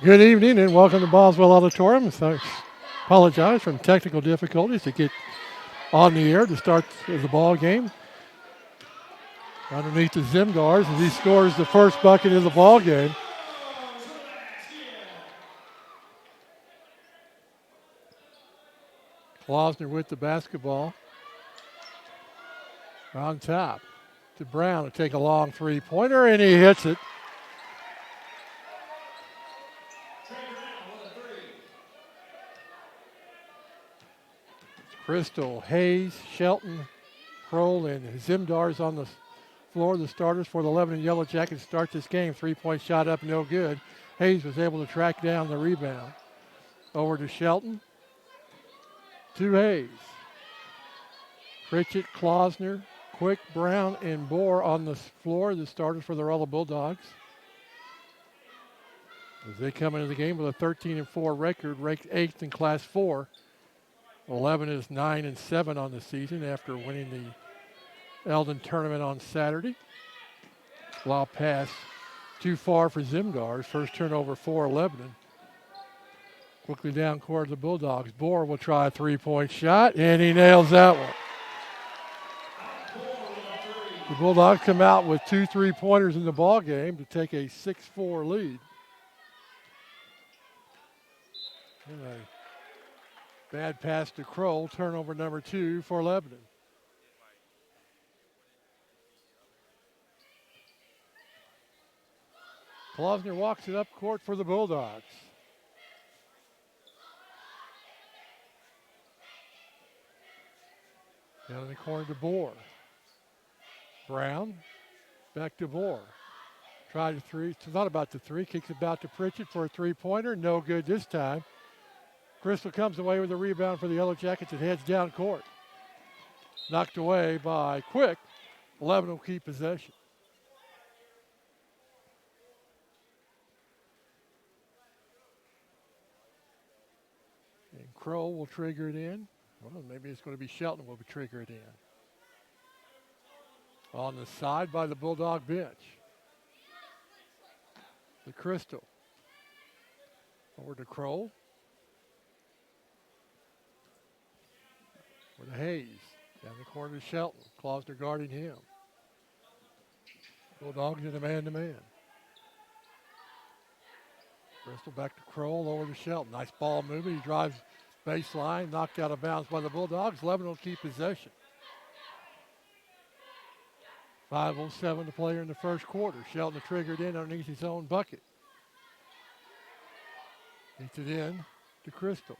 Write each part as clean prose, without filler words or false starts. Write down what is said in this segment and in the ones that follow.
Good evening and welcome to Boswell Auditorium. So, apologize for technical difficulties to get on the air to start the ball game. Underneath the Zimdars as he scores the first bucket of the ball game. Klausner with the basketball. On top to Brown to take a long three-pointer, and he hits it. Crystal, Hayes, Shelton, Kroll, and Zimdars on the floor. The starters for the Lebanon Yellow Jackets start this game. Three-point shot up, no good. Hayes was able to track down the rebound. Over to Shelton. To Hayes. Pritchett, Klausner, Quick, Brown, and Bohr on the floor. The starters for the Rolla Bulldogs. As they come into the game with a 13-4 record, ranked 8th in Class 4. 11 is 9-7 on the season after winning the Eldon tournament on Saturday. Lob pass too far for Zimdars. First turnover for Lebanon. Quickly down court the Bulldogs. Bohr will try a three-point shot, and he nails that one. The Bulldogs come out with 2 3-pointers in the ball game to take a 6-4 lead. And a bad pass to Kroll, turnover number 2 for Lebanon. Klausner walks it up court for the Bulldogs. Down in the corner to Bohr. Brown, back to Bohr. Tried a three, it's not about the three, kicks it out to Pritchett for a three-pointer, no good this time. Crystal comes away with a rebound for the Yellow Jackets and heads down court. Knocked away by Quick. 11 will keep possession. And Kroll will trigger it in. Well, maybe it's going to be Shelton will trigger it in. On the side by the Bulldog bench. The Crystal. Over to Kroll. For the Hayes. Down the corner to Shelton. Klausner guarding him. Bulldogs in a man-to-man. Crystal back to Kroll, over to Shelton. Nice ball movement. He drives baseline, knocked out of bounds by the Bulldogs. Lebanon will keep possession. 5:07 to play in the first quarter. Shelton triggered in underneath his own bucket. Gets it in to Crystal.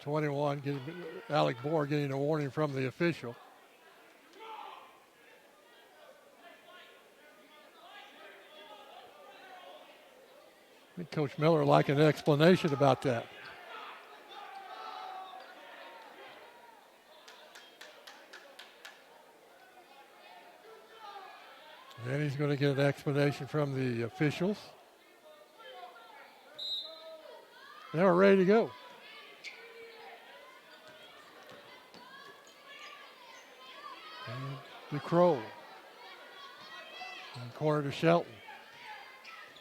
21, Alec Bohr getting a warning from the official. I think Coach Miller would like an explanation about that. And he's going to get an explanation from the officials. Now we're ready to go. And to Kroll. In the corner to Shelton.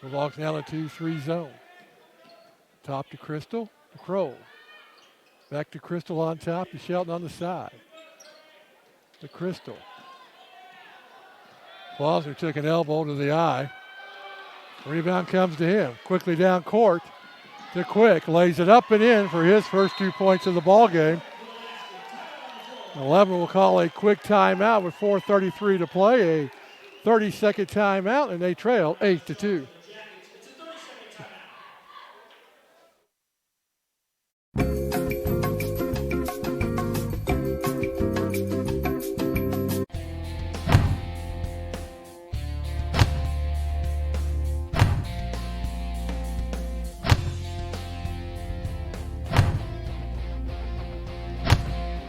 Bulldogs now in a 2-3 zone. Top to Crystal, to Kroll. Back to Crystal on top, to Shelton on the side. To Crystal. Klausner took an elbow to the eye. Rebound comes to him. Quickly down court to Quick. Lays it up and in for his first 2 points of the ball game. 11 will call a quick timeout with 4:33 to play. A 30-second timeout, and they trail 8-2.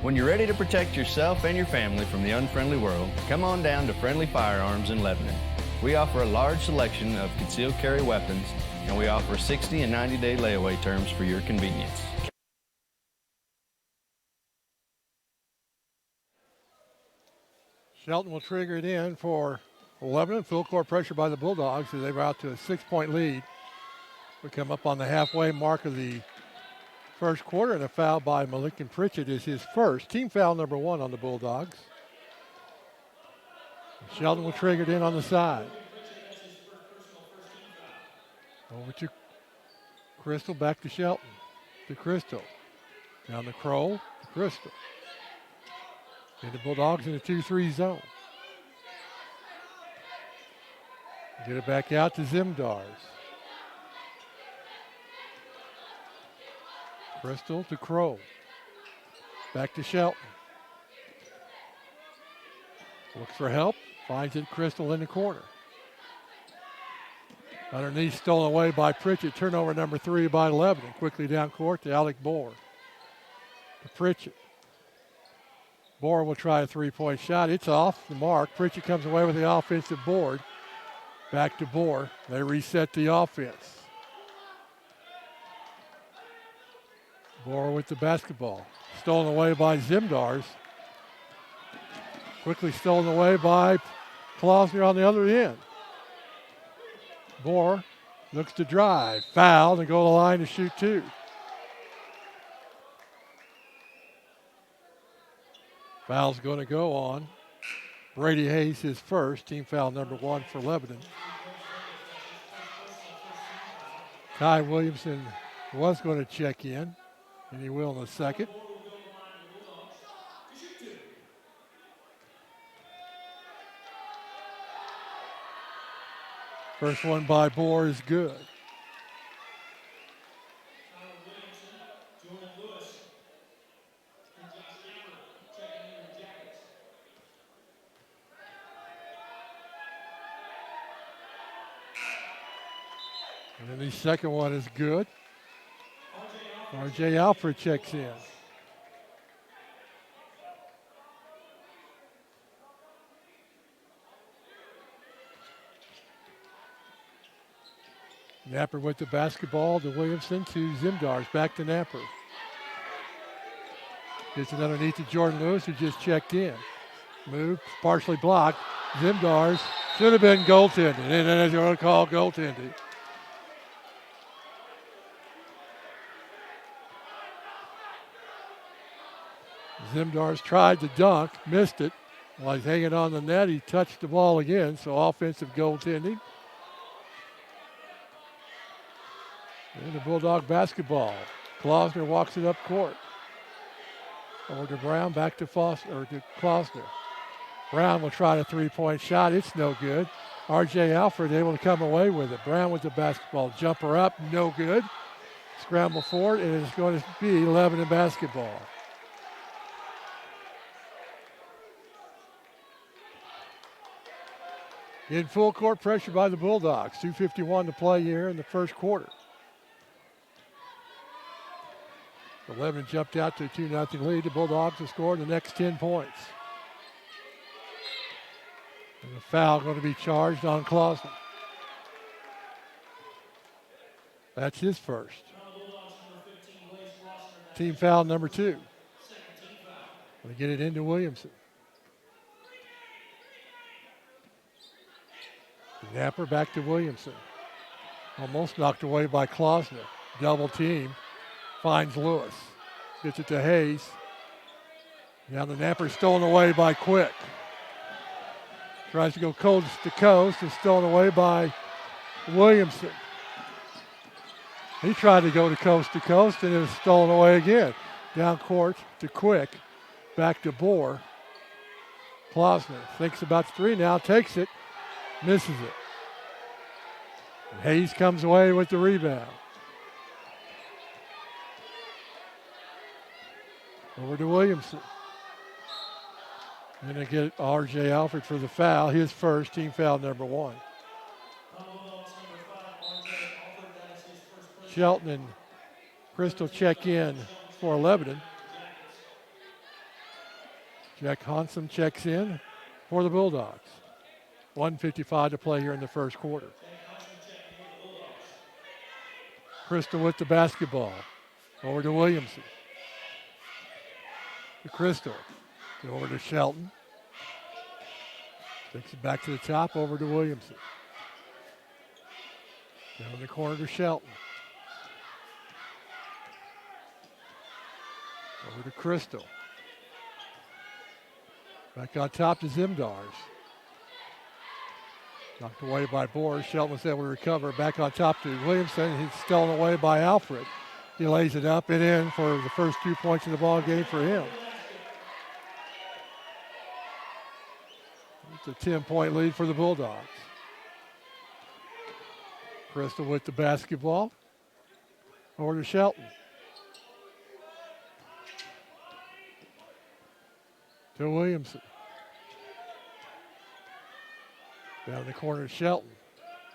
When you're ready to protect yourself and your family from the unfriendly world, come on down to Friendly Firearms in Lebanon. We offer a large selection of concealed carry weapons, and we offer 60 and 90-day layaway terms for your convenience. Shelton will trigger it in for Lebanon. Full court pressure by the Bulldogs as they're out to a 6-point lead. We come up on the halfway mark of the first quarter, and a foul by Malik Pritchett is his first. Team foul number 1 on the Bulldogs. Shelton will trigger it in on the side. Over to Crystal, back to Shelton. To Crystal. Down the Kroll, to Crystal. And the Bulldogs in the 2-3 zone. Get it back out to Zimdars. Crystal to Kroll. Back to Shelton. Looks for help. Finds it, Crystal in the corner. Underneath, stolen away by Pritchett. Turnover number 3 by Lebanon. Quickly down court to Alec Bohr. To Pritchett. Bohr will try a 3-point shot. It's off the mark. Pritchett comes away with the offensive board. Back to Bohr. They reset the offense. Bohr with the basketball. Stolen away by Zimdars. Quickly stolen away by Klausner on the other end. Bohr looks to drive. Foul and go to the line to shoot 2. Foul's going to go on Brady Hayes, his first. Team foul number 1 for Lebanon. Kai Williamson was going to check in, and he will in a second. First one by Bohr is good. And then the second one is good. R.J. Alford checks in. Napper with the basketball to Williamson to Zimdars. Back to Napper. Gets it underneath to Jordan Lewis, who just checked in. Move, partially blocked. Zimdars should have been goaltending, and then they're going to call goaltending. Zimdars tried to dunk, missed it. While he's hanging on the net, he touched the ball again, so offensive goaltending. And the Bulldog basketball. Klausner walks it up court. Over to Brown, back to Foster, or to Klausner. Brown will try a 3-point shot. It's no good. R.J. Alford able to come away with it. Brown with the basketball. Jumper up, no good. Scramble forward, and it's going to be Lebanon basketball. In full court pressure by the Bulldogs. 2:51 to play here in the first quarter. 11 jumped out to a 2-0 lead. The Bulldogs have scored the next 10 points. And the foul going to be charged on Klausner. That's his first. Team foul number 2. They get it into Williamson. Napper back to Williamson. Almost knocked away by Klausner. Double team. Finds Lewis. Gets it to Hayes. Now the Napper stolen away by Quick. Tries to go coast to coast and stolen away by Williamson. He tried to go to coast and it was stolen away again. Down court to Quick. Back to Bohr. Klausner thinks about 3 now, takes it, misses it. And Hayes comes away with the rebound. Over to Williamson. And they get R.J. Alford for the foul, his first, team foul number 1. Shelton and Crystal check in for Lebanon. Jack Hansen checks in for the Bulldogs. 1:55 to play here in the first quarter. Crystal with the basketball. Over to Williamson. To Crystal. Over to Shelton. Takes it back to the top, over to Williamson. Down in the corner to Shelton. Over to Crystal. Back on top to Zimdars. Knocked away by Boers. Shelton was able to recover. Back on top to Williamson. He's stolen away by Alfred. He lays it up and in for the first 2 points of the ball game for him. It's a 10-point lead for the Bulldogs. Crystal with the basketball. Over to Shelton. To Williamson. Down in the corner, Shelton.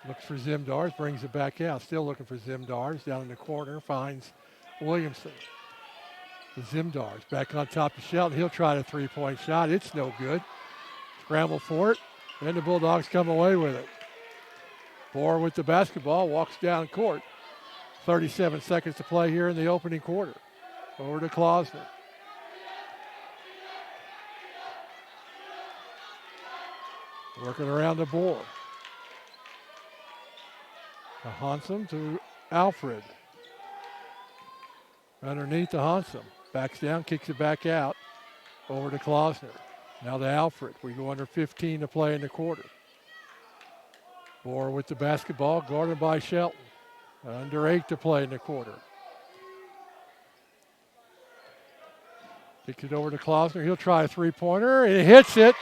Looks for Zimdars, brings it back out. Still looking for Zimdars. Down in the corner, finds Williamson. To Zimdars. Back on top to Shelton. He'll try a three-point shot. It's no good. Scramble for it. And the Bulldogs come away with it. Boer with the basketball, walks down court. 37 seconds to play here in the opening quarter. Over to Klausner. Working around the Boer. To Hansum to Alfred. Underneath to Hansum. Backs down, kicks it back out. Over to Klausner. Now to Alfred. We go under 15 to play in the quarter. Boer with the basketball, guarded by Shelton. Under 8 to play in the quarter. Kicks it over to Klausner. He'll try a three-pointer, and he hits it.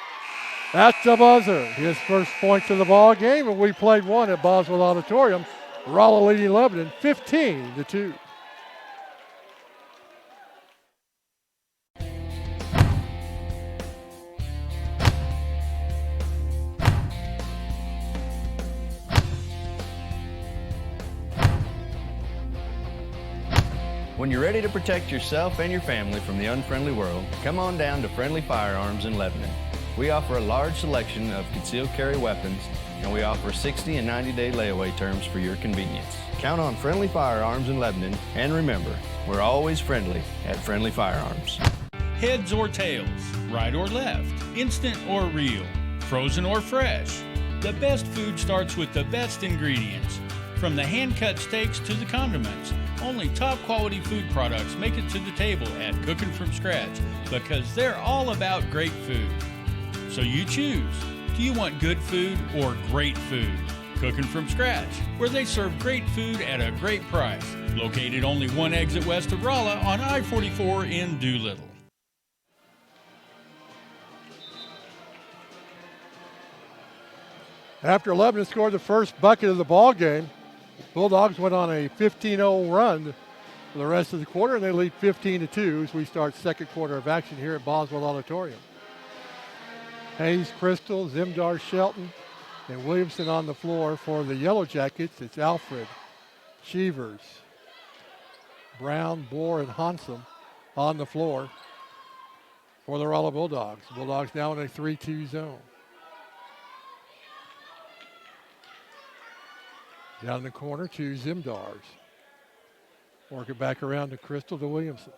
That's the buzzer. His first points of the ball game, and we played one at Boswell Auditorium. Rolla leading Lebanon 15-2. When you're ready to protect yourself and your family from the unfriendly world, come on down to Friendly Firearms in Lebanon. We offer a large selection of concealed carry weapons, and we offer 60 and 90-day layaway terms for your convenience. Count on Friendly Firearms in Lebanon, and remember, we're always friendly at Friendly Firearms. Heads or tails, right or left, instant or real, frozen or fresh. The best food starts with the best ingredients. From the hand-cut steaks to the condiments, only top-quality food products make it to the table at Cooking From Scratch because they're all about great food. So you choose. Do you want good food or great food? Cooking From Scratch, where they serve great food at a great price. Located only one exit west of Rolla on I-44 in Doolittle. After Lebanon scored the first bucket of the ball game, Bulldogs went on a 15-0 run for the rest of the quarter, and they lead 15-2 as we start second quarter of action here at Boswell Auditorium. Hayes, Crystal, Zimdar, Shelton, and Williamson on the floor for the Yellow Jackets. It's Alfred, Shevers, Brown, Boer, and Hansum on the floor for the Rolla Bulldogs. Bulldogs now in a 3-2 zone. Down in the corner to Zimdars. Work it back around to Crystal to Williamson.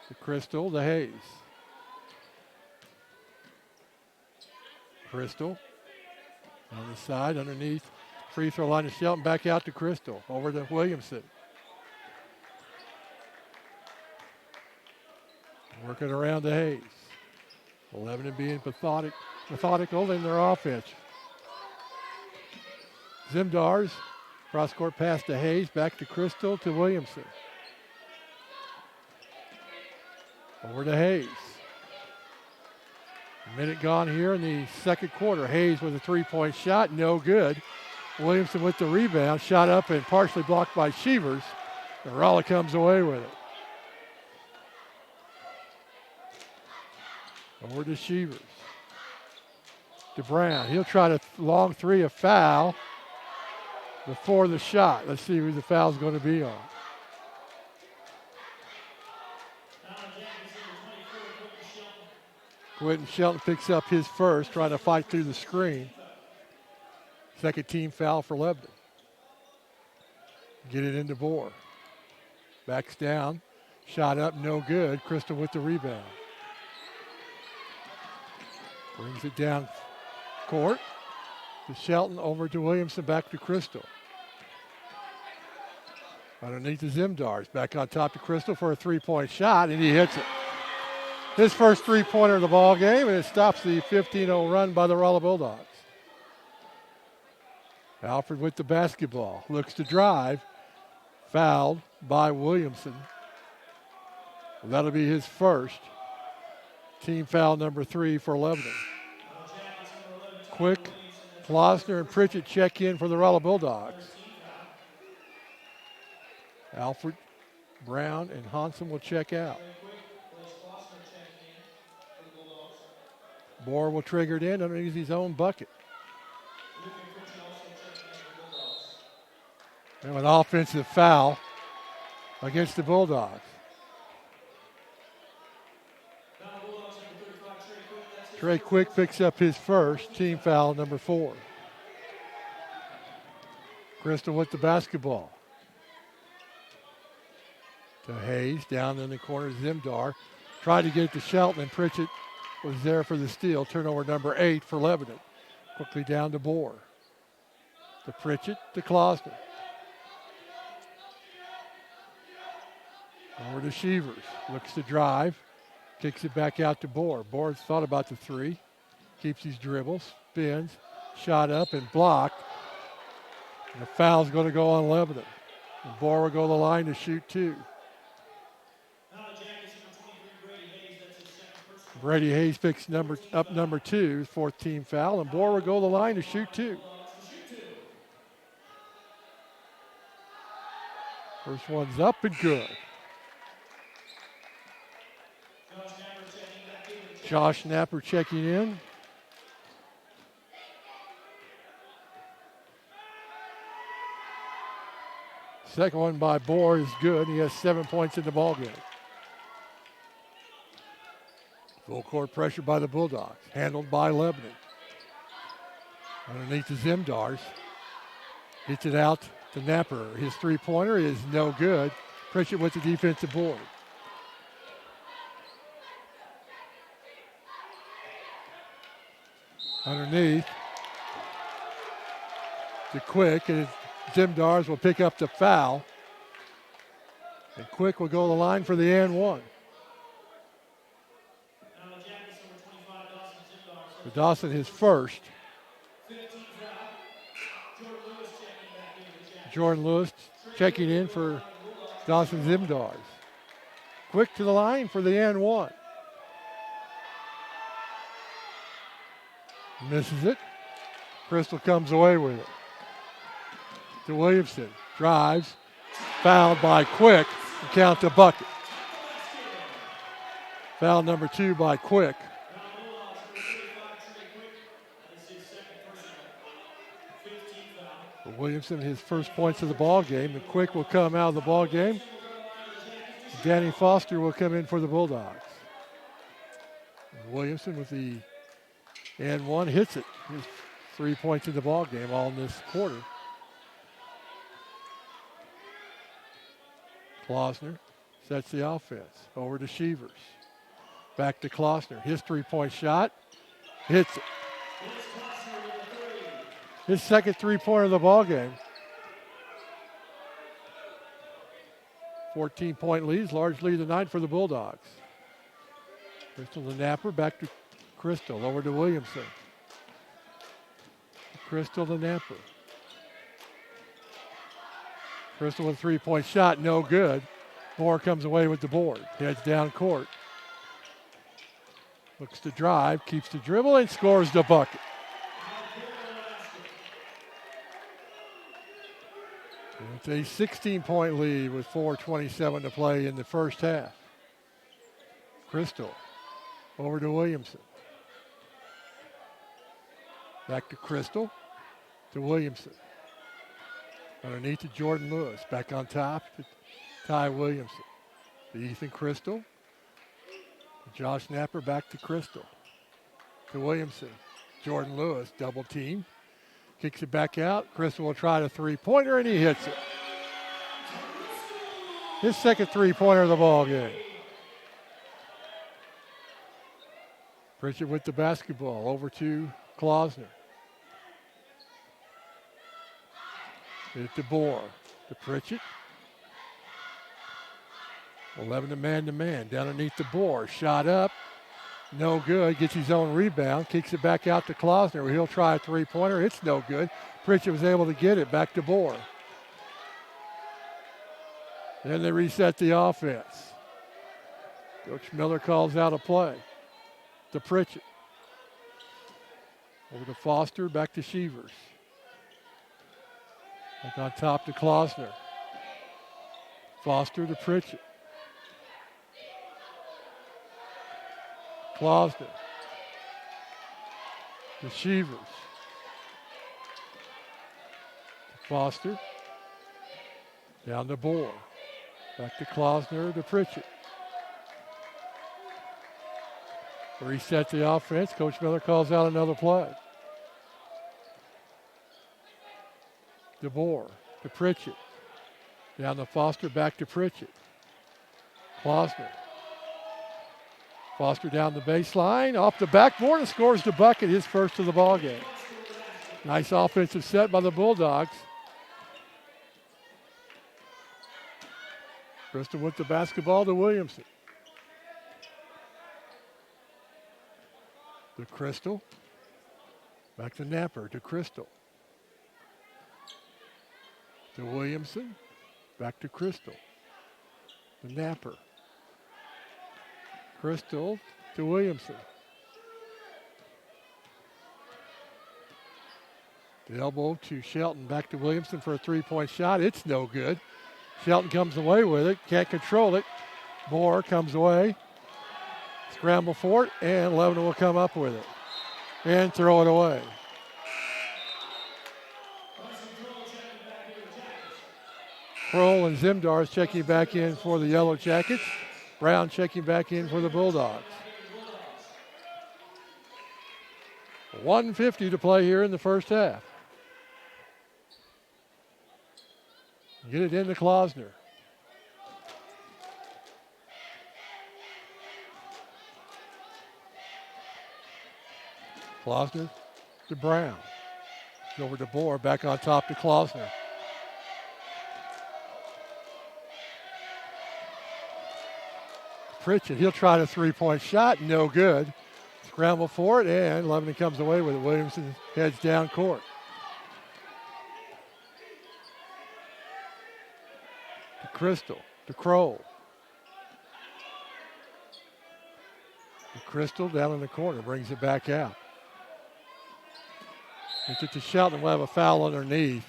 To Crystal to Hayes. Crystal on the side underneath free throw line to Shelton, back out to Crystal, over to Williamson. Working around to Hayes. Lebanon being methodical in their offense. Zimdars, cross-court pass to Hayes, back to Crystal to Williamson. Over to Hayes. A minute gone here in the second quarter. Hayes with a three-point shot, no good. Williamson with the rebound, shot up and partially blocked by Shevers. And Rolla comes away with it. Over to Shevers. To Brown. He'll try to long three, a foul before the shot. Let's see who the foul's going to be on. Quentin Shelton picks up his first, trying to fight through the screen. Second team foul for Lebanon. Get it into Boer. Backs down. Shot up, no good. Crystal with the rebound. Brings it down court to Shelton, over to Williamson, back to Crystal. Underneath the Zimdars, back on top to Crystal for a three-point shot, and he hits it. His first three-pointer of the ball game, and it stops the 15-0 run by the Rolla Bulldogs. Alfred with the basketball, looks to drive, fouled by Williamson. That'll be his first. Team foul number 3 for Lebanon. Quick, Klosner, and Pritchett check in for the Rolla Bulldogs. Alfred, Brown, and Hansen will check out. Bohr will trigger it in underneath his own bucket. And an offensive foul against the Bulldogs. Trey Quick picks up his first, team foul number 4. Crystal with the basketball. To Hayes, down in the corner, Zimdar. Tried to get it to Shelton, and Pritchett was there for the steal. Turnover number 8 for Lebanon. Quickly down to Bohr. To Pritchett, to Klosner. Over to Shevers. Looks to drive. Kicks it back out to Bohr. Bohr's thought about the 3. Keeps his dribbles. Spins. Shot up and blocked. And the foul's going to go on Lebanon. And Bohr will go to the line to shoot 2. Brady Hayes picks up number 2, 4th team foul. And Bohr will go to the line to shoot 2. First one's up and good. Josh Napper checking in. Second one by Bohr is good. He has 7 points in the ballgame. Full court pressure by the Bulldogs. Handled by Lebanon. Underneath the Zimdars. Hits it out to Napper. His three-pointer is no good. Pritchett with the defensive board. Underneath to Quick, and Zimdars will pick up the foul. And Quick will go to the line for the and one. For Dawson, his first. Jordan Lewis checking in for Dawson Zimdars. Quick to the line for the and one. Misses it. Crystal comes away with it. To Williamson. Drives. Fouled by Quick. And count the bucket. Foul number 2 by Quick. For Williamson, his first points of the ball game. And Quick will come out of the ball game. Danny Foster will come in for the Bulldogs. And Williamson with the and one hits it. His 3 points in the ball game, all in this quarter. Klosner sets the offense. Over to Shevers. Back to Klosner. His 3-point shot. Hits it. His second 3-pointer of the ball game. 14-point leads, large lead tonight for the Bulldogs. Crystal to Napper, back to Crystal, over to Williamson. Crystal to Napper. Crystal with a 3-point shot, no good. Bohr comes away with the board. Heads down court. Looks to drive, keeps the dribble, and scores the bucket. It's a 16-point lead with 4:27 to play in the first half. Crystal over to Williamson. Back to Crystal, to Williamson. Underneath to Jordan Lewis. Back on top to Ty Williamson. To Ethan Crystal. To Josh Napper, back to Crystal. To Williamson. Jordan Lewis, double team. Kicks it back out. Crystal will try the 3-pointer, and he hits it. His second 3-pointer of the ball game. Pritchett with the basketball over to Klausner. It's DeBoer to Pritchett. 11 to man down underneath DeBoer. Shot up. No good. Gets his own rebound. Kicks it back out to Klausner where he'll try a three-pointer. It's no good. Pritchett was able to get it back to DeBoer. Then they reset the offense. Coach Miller calls out a play to Pritchett. Over to Foster, back to Shevers. Back on top to Klausner. Foster to Pritchett. Klausner to Shevers. Foster. Down to Bohr. Back to Klausner to Pritchett. Reset the offense. Coach Miller calls out another play. DeBoer to Pritchett. Down to Foster, back to Pritchett. Klausner. Foster down the baseline, off the backboard, and scores the bucket, his first of the ball game. Nice offensive set by the Bulldogs. Crystal with the basketball to Williamson. To Crystal. Back to Napper, to Crystal. To Williamson. Back to Crystal. To Napper. Crystal to Williamson. The elbow to Shelton. Back to Williamson for a three-point shot. It's no good. Shelton comes away with it. Can't control it. Moore comes away. Scramble for it, and Lebanon will come up with it. And throw it away. Kroll and Zimdars checking back in for the Yellow Jackets. Brown checking back in for the Bulldogs. 1:50 to play here in the first half. Get it into Klausner. Klausner to Brown. Over to Bohr, back on top to Klausner. Pritchett, he'll try the three-point shot, no good. Scramble for it, and Lebanon comes away with it. Williamson heads down court. To Crystal, to Kroll. To Crystal down in the corner, brings it back out. It's it to Shelton, we'll have a foul underneath.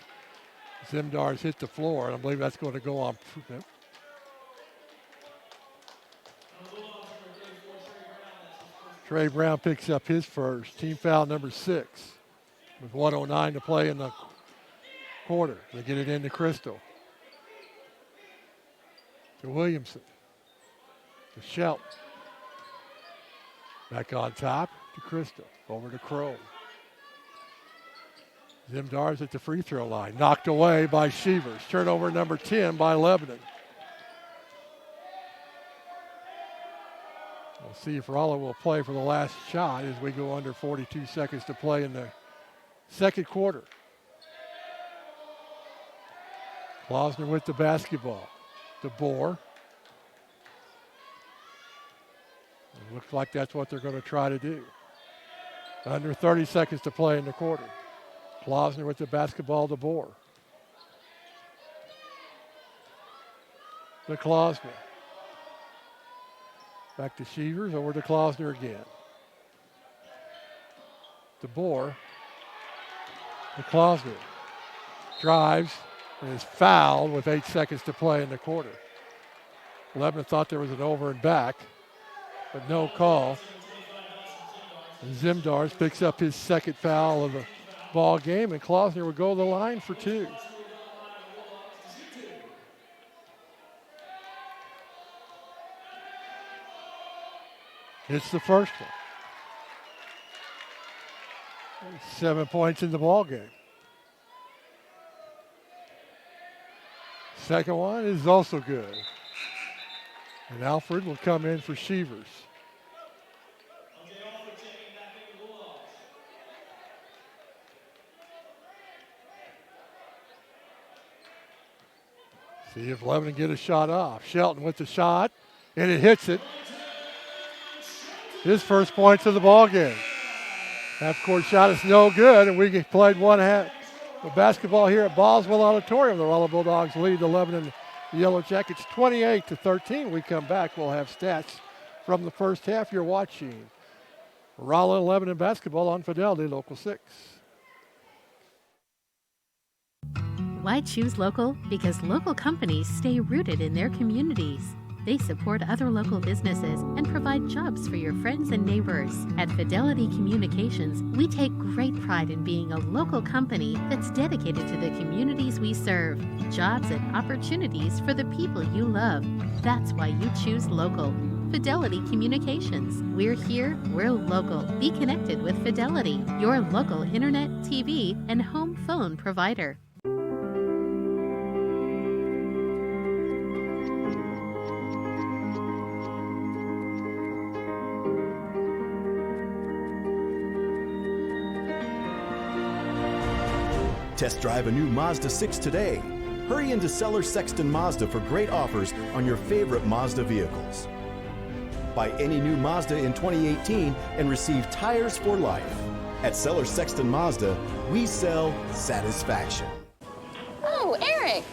Zimdars hit the floor, and I believe that's going to go on. Trey Brown picks up his first, team foul number 6, with 1:09 to play in the quarter. They get it into Crystal. To Williamson. To Shelton. Back on top to Crystal. Over to Kroll. Zimdars at the free throw line. Knocked away by Shevers. Turnover number 10 by Lebanon. We'll see if Rolla will play for the last shot as we go under 42 seconds to play in the second quarter. Klausner with the basketball. To Bohr. It looks like that's what they're going to try to do. Under 30 seconds to play in the quarter. Klausner with the basketball to Bohr. To Klausner. Back to Shevers, over to Klausner again. To Bohr. To Klausner. Drives and is fouled with 8 seconds to play in the quarter. Lebanon thought there was an over and back, but no call. And Zimdars picks up his second foul of the ball game, and Klausner would go to the line for 2. It's the first one. 7 points in the ball game. Second one is also good. And Alfred will come in for Shevers. See if Lebanon get a shot off. Shelton with the shot, and it hits it. His first points of the ball game. Half-court shot is no good, and we played one half of basketball here at Boswell Auditorium. The Rolla Bulldogs lead the Lebanon Yellow Jackets 28-13. We come back, we'll have stats from the first half. You're watching Rolla Lebanon basketball on Fidelity Local 6. Why choose local? Because local companies stay rooted in their communities. They support other local businesses and provide jobs for your friends and neighbors. At Fidelity Communications, we take great pride in being a local company that's dedicated to the communities we serve. Jobs and opportunities for the people you love. That's why you choose local. Fidelity Communications. We're here, we're local. Be connected with Fidelity, your local internet, TV, and home phone provider. Test drive a new Mazda 6 today. Hurry into Seller Sexton Mazda for great offers on your favorite Mazda vehicles. Buy any new Mazda in 2018 and receive tires for life. At Seller Sexton Mazda, we sell satisfaction. Oh, Eric,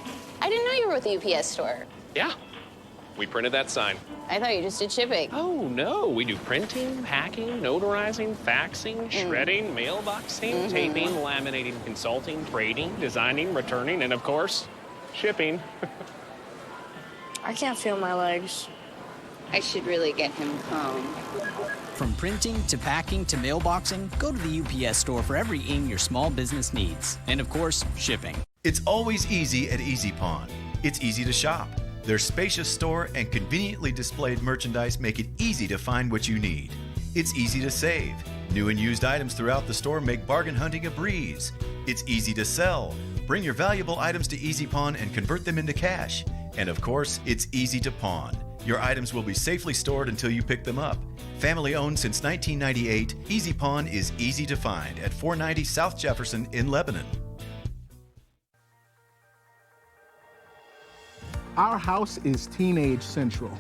I didn't know you were with the UPS store. Yeah, we printed that sign. I thought you just did shipping. Oh, no, we do printing, packing, notarizing, faxing, shredding, mailboxing, taping, laminating, consulting, trading, designing, returning, and of course, shipping. I can't feel my legs. I should really get him home. From printing to packing to mailboxing, go to the UPS store for everything your small business needs. And of course, shipping. It's always easy at Easy Pawn. It's easy to shop. Their spacious store and conveniently displayed merchandise make it easy to find what you need. It's easy to save. New and used items throughout the store make bargain hunting a breeze. It's easy to sell. Bring your valuable items to Easy Pawn and convert them into cash. And of course, it's easy to pawn. Your items will be safely stored until you pick them up. Family owned since 1998, Easy Pawn is easy to find at 490 South Jefferson in Lebanon. Our house is teenage central.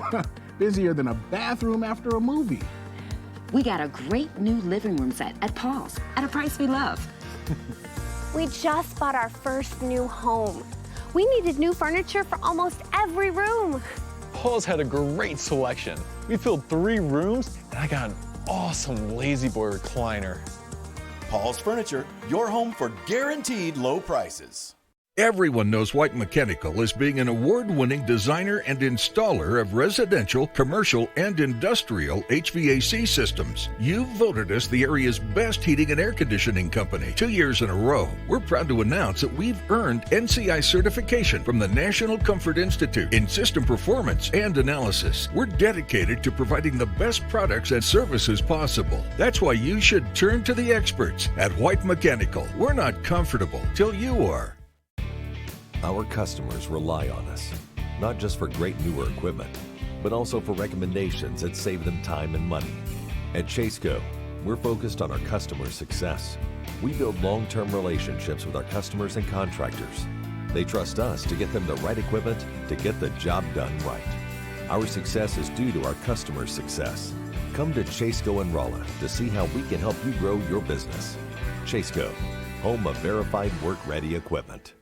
Busier than a bathroom after a movie. We got a great new living room set at Paul's at a price we love. We just bought our first new home. We needed new furniture for almost every room. Paul's had a great selection. We filled 3 rooms, and I got an awesome Lazy Boy recliner. Paul's Furniture, your home for guaranteed low prices. Everyone knows White Mechanical as being an award-winning designer and installer of residential, commercial, and industrial HVAC systems. You've voted us the area's best heating and air conditioning company 2 years in a row. We're proud to announce that we've earned NCI certification from the National Comfort Institute in system performance and analysis. We're dedicated to providing the best products and services possible. That's why you should turn to the experts at White Mechanical. We're not comfortable till you are. Our customers rely on us, not just for great newer equipment, but also for recommendations that save them time and money. At Chaseco, we're focused on our customers' success. We build long-term relationships with our customers and contractors. They trust us to get them the right equipment to get the job done right. Our success is due to our customers' success. Come to Chaseco and Rolla to see how we can help you grow your business. Chaseco, home of verified work-ready equipment.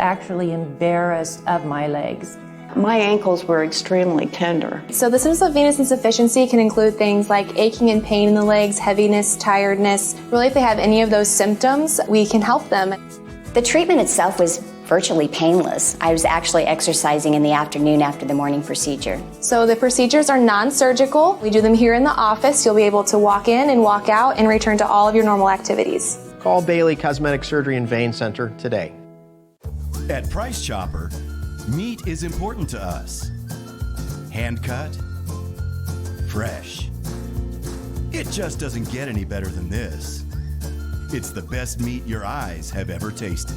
Actually embarrassed of my legs. My ankles were extremely tender. So the symptoms of venous insufficiency can include things like aching and pain in the legs, heaviness, tiredness. Really, if they have any of those symptoms, we can help them. The treatment itself was virtually painless. I was actually exercising in the afternoon after the morning procedure. So the procedures are non-surgical. We do them here in the office. You'll be able to walk in and walk out and return to all of your normal activities. Call Bailey Cosmetic Surgery and Vein Center today. At Price Chopper, meat is important to us. Hand cut, fresh. It just doesn't get any better than this. It's the best meat your eyes have ever tasted.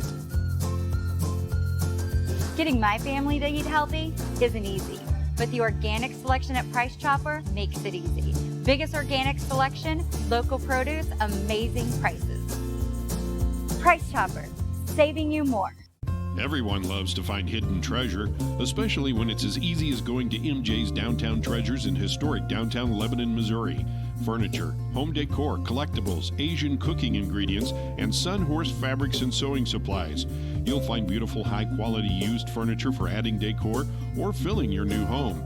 Getting my family to eat healthy isn't easy, but the organic selection at Price Chopper makes it easy. Biggest organic selection, local produce, amazing prices. Price Chopper, saving you more. Everyone loves to find hidden treasure, especially when it's as easy as going to MJ's Downtown Treasures in historic downtown Lebanon, Missouri. Furniture, home decor, collectibles, Asian cooking ingredients, and Sunhorse fabrics and sewing supplies. You'll find beautiful, high-quality used furniture for adding decor or filling your new home.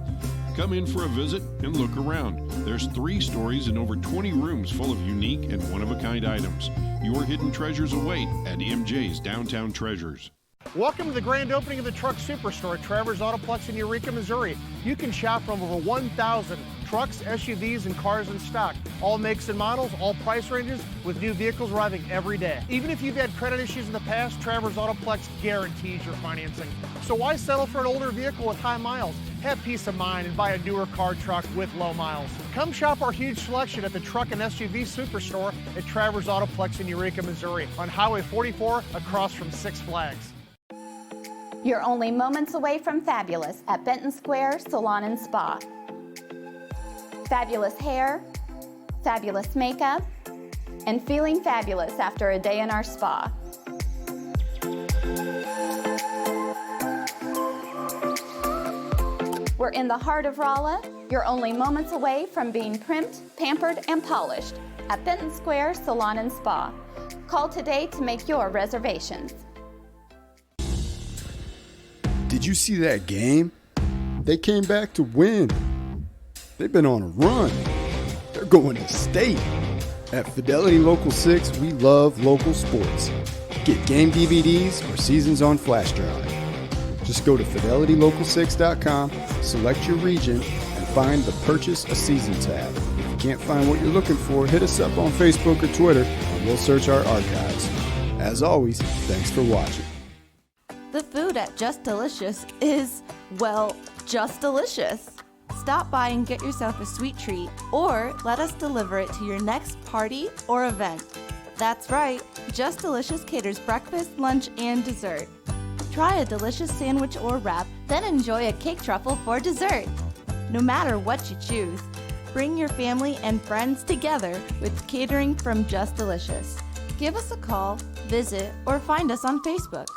Come in for a visit and look around. There's 3 stories and over 20 rooms full of unique and one-of-a-kind items. Your hidden treasures await at MJ's Downtown Treasures. Welcome to the grand opening of the Truck Superstore at Travers Autoplex in Eureka, Missouri. You can shop from over 1,000 trucks, SUVs, and cars in stock. All makes and models, all price ranges, with new vehicles arriving every day. Even if you've had credit issues in the past, Travers Autoplex guarantees your financing. So why settle for an older vehicle with high miles? Have peace of mind and buy a newer car truck with low miles. Come shop our huge selection at the Truck and SUV Superstore at Travers Autoplex in Eureka, Missouri, on Highway 44 across from Six Flags. You're only moments away from fabulous at Benton Square Salon and Spa. Fabulous hair, fabulous makeup, and feeling fabulous after a day in our spa. We're in the heart of Rolla. You're only moments away from being primped, pampered, and polished at Benton Square Salon and Spa. Call today to make your reservations. Did you see that game? They came back to win. They've been on a run. They're going to state. At Fidelity Local 6, we love local sports. Get game DVDs or seasons on flash drive. Just go to fidelitylocal6.com, select your region, and find the Purchase a Season tab. If you can't find what you're looking for, hit us up on Facebook or Twitter, and we'll search our archives. As always, thanks for watching. The food at Just Delicious is, well, just delicious. Stop by and get yourself a sweet treat, or let us deliver it to your next party or event. That's right, Just Delicious caters breakfast, lunch, and dessert. Try a delicious sandwich or wrap, then enjoy a cake truffle for dessert. No matter what you choose, bring your family and friends together with catering from Just Delicious. Give us a call, visit, or find us on Facebook.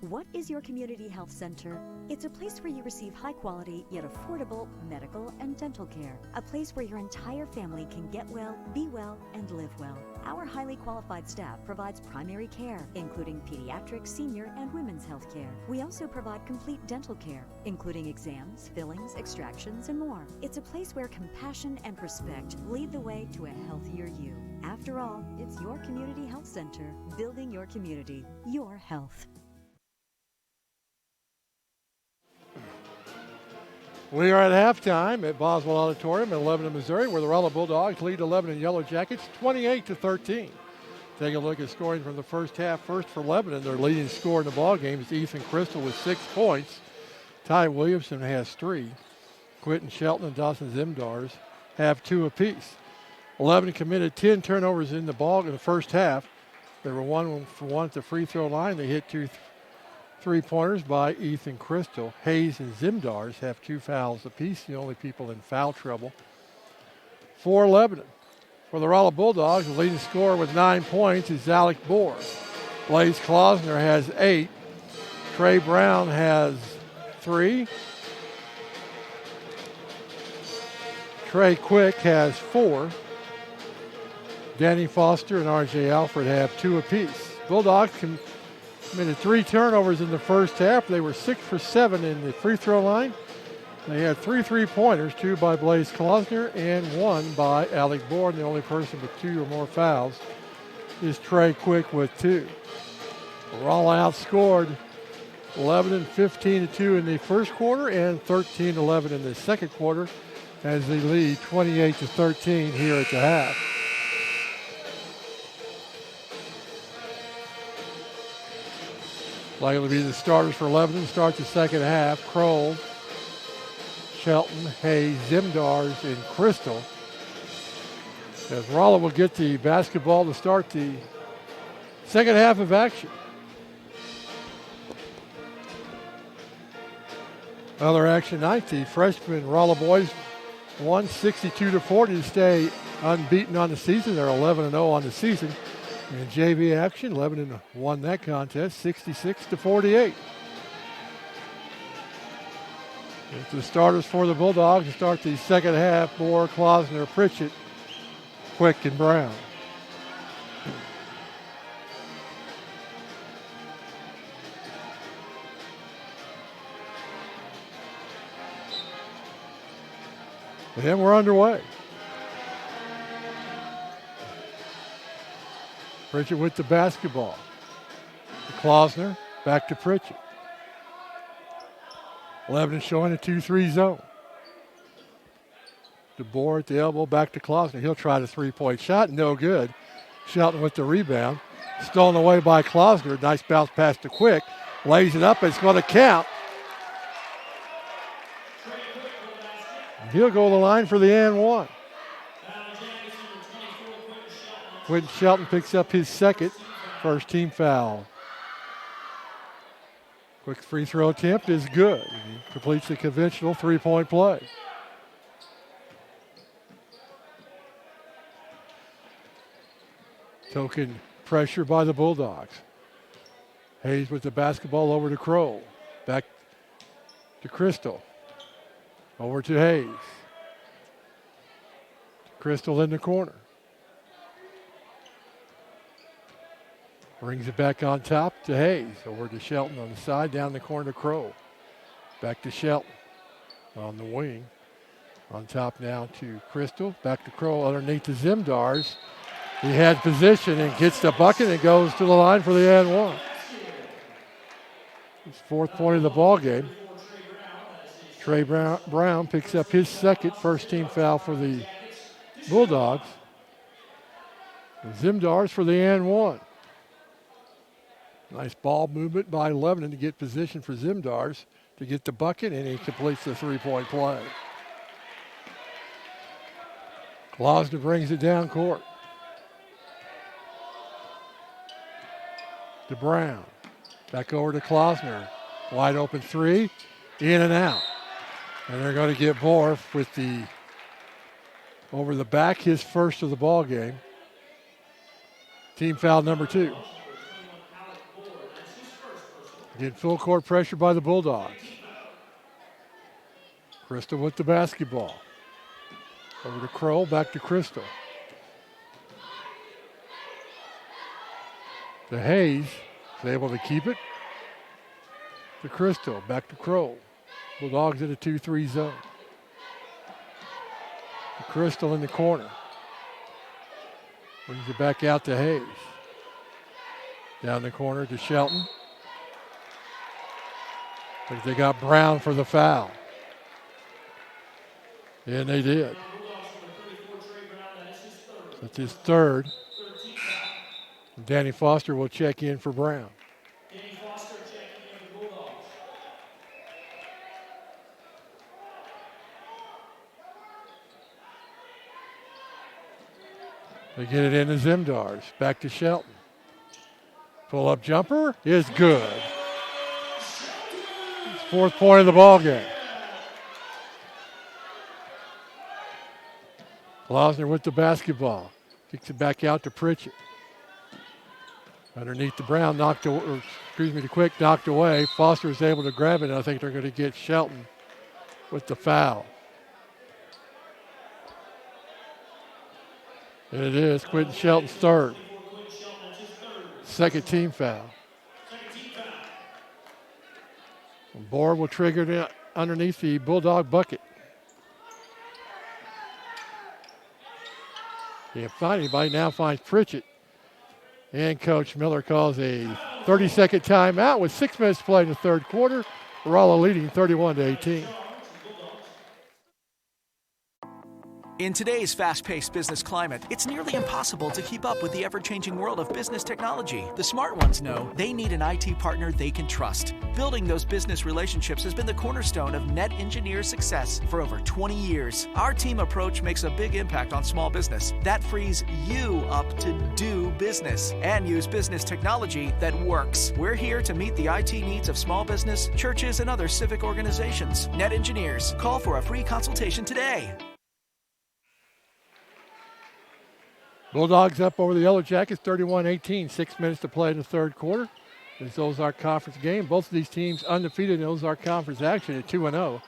What is your community health center? It's a place where you receive high quality yet affordable medical and dental care. A place where your entire family can get well, be well, and live well. Our highly qualified staff provides primary care, including pediatric, senior, and women's health care. We also provide complete dental care, including exams, fillings, extractions, and more. It's a place where compassion and respect lead the way to a healthier you. After all, it's your community health center, building your community, your health. We are at halftime at Boswell Auditorium in Lebanon, Missouri, where the Rolla Bulldogs lead the Lebanon Yellow Jackets 28-13. Take a look at scoring from the first half. First for Lebanon, their leading scorer in the ball game is Ethan Crystal with 6 points. Ty Williamson has 3. Quentin Shelton and Dawson Zimdars have 2 apiece. Lebanon committed 10 turnovers in the first half. They were 1 for 1 at the free throw line. They hit 2 3-pointers by Ethan Crystal. Hayes and Zimdars have 2 fouls apiece, the only people in foul trouble for Lebanon. For the Rolla Bulldogs, the leading scorer with 9 points is Alec Bohr. Blaze Klausner has 8. Trey Brown has 3. Trey Quick has 4. Danny Foster and R.J. Alfred have 2 apiece. Bulldogs committed 3 turnovers in the first half. They were 6 for 7 in the free throw line. They had 3 3-pointers, 2 by Blaze Klausner and 1 by Alec Bohr. The only person with 2 or more fouls is Trey Quick with 2. Rolla outscored Lebanon 15-2 in the first quarter and 13-11 in the second quarter as they lead 28-13 here at the half. Likely to be the starters for Lebanon. Start the second half. Kroll, Shelton, Hayes, Zimdars, and Crystal. As Rolla will get the basketball to start the second half of action. Other action night, the freshman Rolla boys won 62-40 to stay unbeaten on the season. They're 11-0 on the season. In JV action, Lebanon won that contest 66-48. It's the starters for the Bulldogs to start the second half. Moore, Klausner, Pritchett, Quick, and Brown. And then we're underway. Pritchett with the basketball. To Klausner, back to Pritchett. Lebanon showing a 2-3 zone. DeBoer at the elbow, back to Klausner. He'll try the three-point shot, no good. Shelton with the rebound. Stolen away by Klausner. Nice bounce pass to Quick. Lays it up, it's going to count. He'll go to the line for the and one. Quentin Shelton picks up his second, first team foul. Quick free throw attempt is good. He completes the conventional three-point play. Token pressure by the Bulldogs. Hayes with the basketball over to Crow. Back to Crystal. Over to Hayes. Crystal in the corner. Brings it back on top to Hayes. Over to Shelton on the side, down the corner to Crow. Back to Shelton on the wing. On top now to Crystal. Back to Crow underneath the Zimdars. He had position and gets the bucket and goes to the line for the and one. His fourth point of the ball game. Trey Brown picks up his second first team foul for the Bulldogs. Zimdars for the and one. Nice ball movement by Lebanon to get position for Zimdars to get the bucket, and he completes the three-point play. Klausner brings it down court. To Brown. Back over to Klausner. Wide open three. In and out. And they're going to get Borf with the over the back, his first of the ball game. Team foul number 2. Again, full court pressure by the Bulldogs. Crystal with the basketball. Over to Kroll, back to Crystal. To Hayes, is able to keep it. To Crystal, back to Kroll. Bulldogs in a 2-3 zone. To Crystal in the corner. Brings it back out to Hayes. Down the corner to Shelton. But they got Brown for the foul. And they did. That's his third. And Danny Foster will check in for Brown. They get it into Zimdars. Back to Shelton. Pull-up jumper is good. It's fourth point of the ball game. Klausner with the basketball. Kicks it back out to Pritchett. Underneath the Brown, to Quick, knocked away. Foster is able to grab it, and I think they're going to get Shelton with the foul. And it is Quentin Shelton's third. Second team foul. Board will trigger it underneath the Bulldog bucket. Can't find anybody, now finds Pritchett. And Coach Miller calls a 30-second timeout with 6 minutes to play in the third quarter. Rolla leading 31-18. In today's fast-paced business climate, it's nearly impossible to keep up with the ever-changing world of business technology. The smart ones know they need an IT partner they can trust. Building those business relationships has been the cornerstone of Net Engineer's success for over 20 years. Our team approach makes a big impact on small business. That frees you up to do business and use business technology that works. We're here to meet the IT needs of small business, churches, and other civic organizations. Net Engineers. Call for a free consultation today. Bulldogs up over the Yellow Jackets, 31-18. 6 minutes to play in the third quarter. This Ozark Conference game. Both of these teams undefeated in Ozark Conference action at 2-0.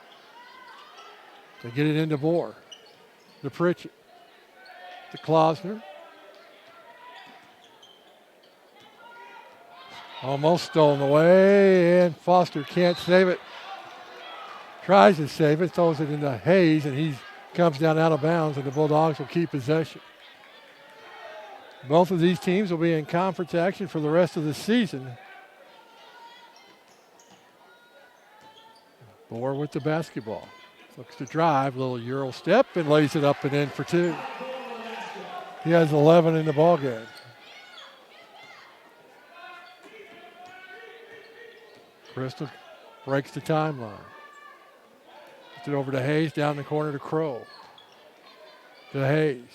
They get it into Bohr. To Pritchett. To Klausner. Almost stolen away, and Foster can't save it. Tries to save it, throws it into Hayes, and he comes down out of bounds, and the Bulldogs will keep possession. Both of these teams will be in conference action for the rest of the season. Bohr with the basketball. Looks to drive, little Euro step, and lays it up and in for two. He has 11 in the ballgame. Crystal breaks the timeline. Gets it over to Hayes, down the corner to Crow. To Hayes.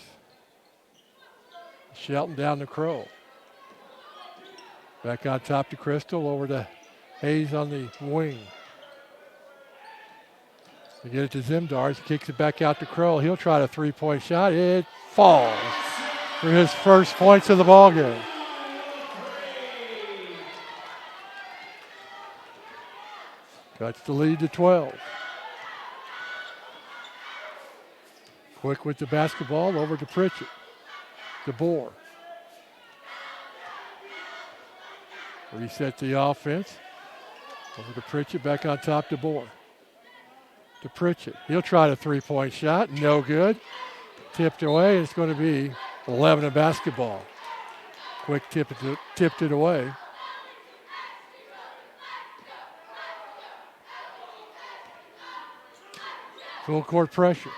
Shelton down to Crow. Back on top to Crystal, over to Hayes on the wing. They get it to Zimdars, kicks it back out to Crow. He'll try a three-point shot. It falls for his first points of the ballgame. Cuts the lead to 12. Quick with the basketball, over to Pritchett. To Bohr. Reset the offense. Over to Pritchett, back on top to Bohr. To Pritchett. He'll try a three-point shot. No good. Tipped away. It's going to be 11 in basketball. Quick tipped it away. Full court pressure.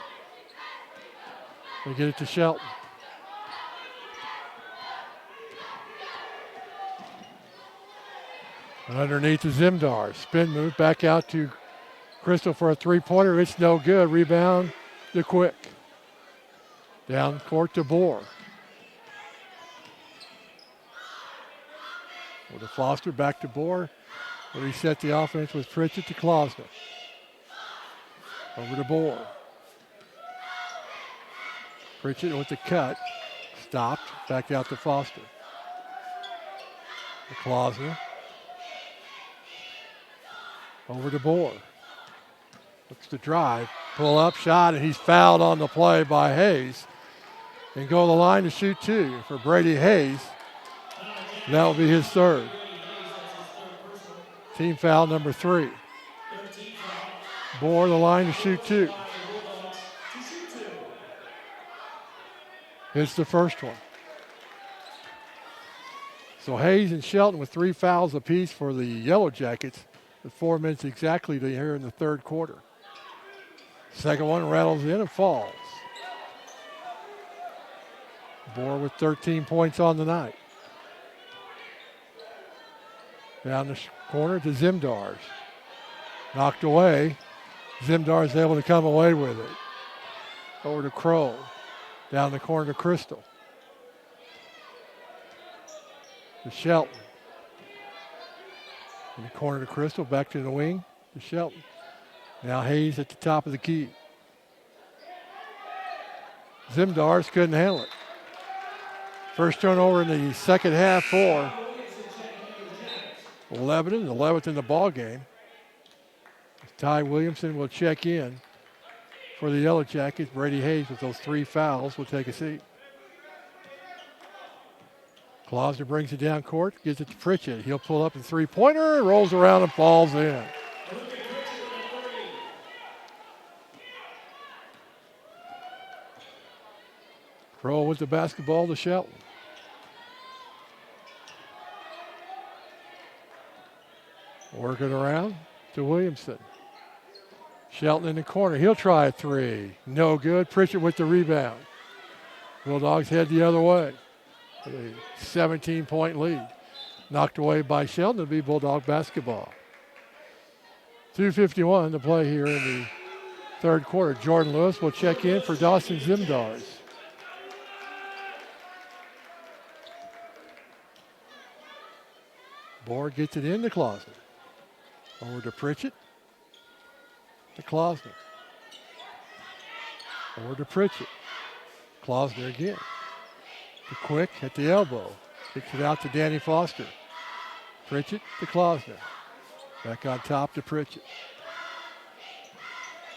They get it to Shelton. Underneath the Zimdar. Spin move back out to Crystal for a three-pointer. It's no good. Rebound to Quick. Down court to Bohr. With the Foster back to Bohr. Reset the offense with Pritchett to Klausner. Over to Bohr. Pritchett with the cut. Stopped. Back out to Foster. To Klausner. Over to Bohr. Looks to drive. Pull up shot, and he's fouled on the play by Hayes. And go to the line to shoot two for Brady Hayes. That will be his third. Team foul number 3. Bohr the line to shoot two. It's the first one. So Hayes and Shelton with 3 fouls apiece for the Yellow Jackets with 4 minutes exactly to here in the third quarter. Second one rattles in and falls. Bohr with 13 points on the night. Down the corner to Zimdars. Knocked away. Zimdars able to come away with it. Over to Crow. Down the corner to Crystal. To Shelton. In the corner to Crystal. Back to the wing to Shelton. Now Hayes at the top of the key. Zimdars couldn't handle it. First turnover in the second half for Lebanon, 11th in the ball game. Ty Williamson will check in for the Yellow Jackets. Brady Hayes with those 3 fouls will take a seat. Klausner brings it down court, gives it to Pritchett. He'll pull up a three-pointer, rolls around and falls in. Crow with the basketball to Shelton. Working around to Williamson. Shelton in the corner. He'll try a 3. No good. Pritchett with the rebound. Bulldogs head the other way. A 17-point lead. Knocked away by Shelton. It'll be Bulldog basketball. 2:51 to play here in the third quarter. Jordan Lewis will check in for Dawson Zimdars. Bohr gets it into Klausner. Over to Pritchett. To Klausner. Over to Pritchett. Klausner again. to Quick at the elbow. Kicks it out to Danny Foster. Pritchett to Klausner. Back on top to Pritchett.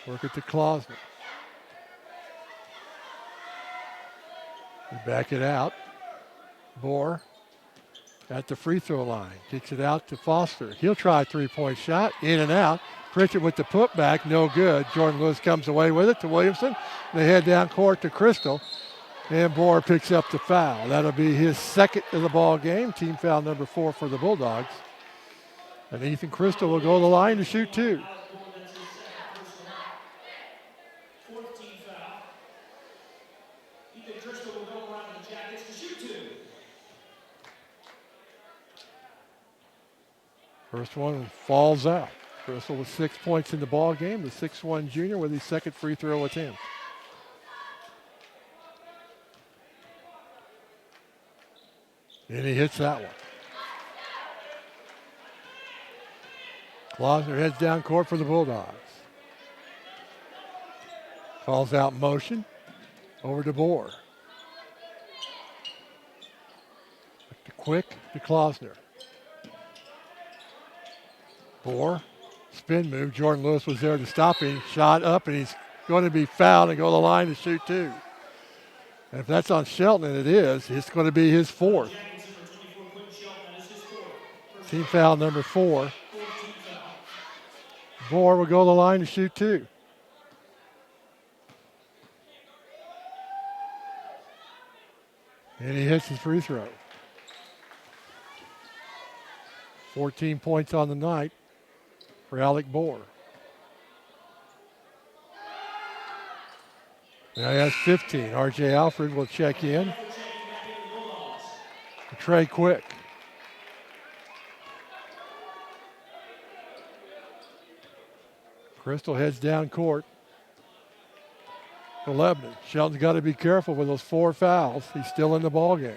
Work it to Klausner. We back it out. Bohr at the free throw line. Kicks it out to Foster. He'll try a three-point shot. In and out. Pritchett with the putback. No good. Jordan Lewis comes away with it to Williamson. They head down court to Crystal. And Bohr picks up the foul. That'll be his second of the ball game. Team foul number 4 for the Bulldogs. And Ethan Crystal will go to the line to shoot 2. First one falls out. Crystal with 6 points in the ball game. The 6'1" junior with his second free throw attempt. And he hits that one. Klausner heads down court for the Bulldogs. Calls out motion. Over to Bohr. Back to Quick to Klausner. Bohr, spin move. Jordan Lewis was there to stop him. Shot up, and he's going to be fouled and go to the line to shoot 2. And if that's on Shelton, and it is, it's going to be his 4th. Team foul number 4. Bohr will go to the line to shoot 2. And he hits his free throw. 14 points on the night for Alec Bohr. Now he has 15. R.J. Alfred will check in. Trey Quick. Crystal heads down court for Lebanon. Shelton's got to be careful with those 4 fouls. He's still in the ball game.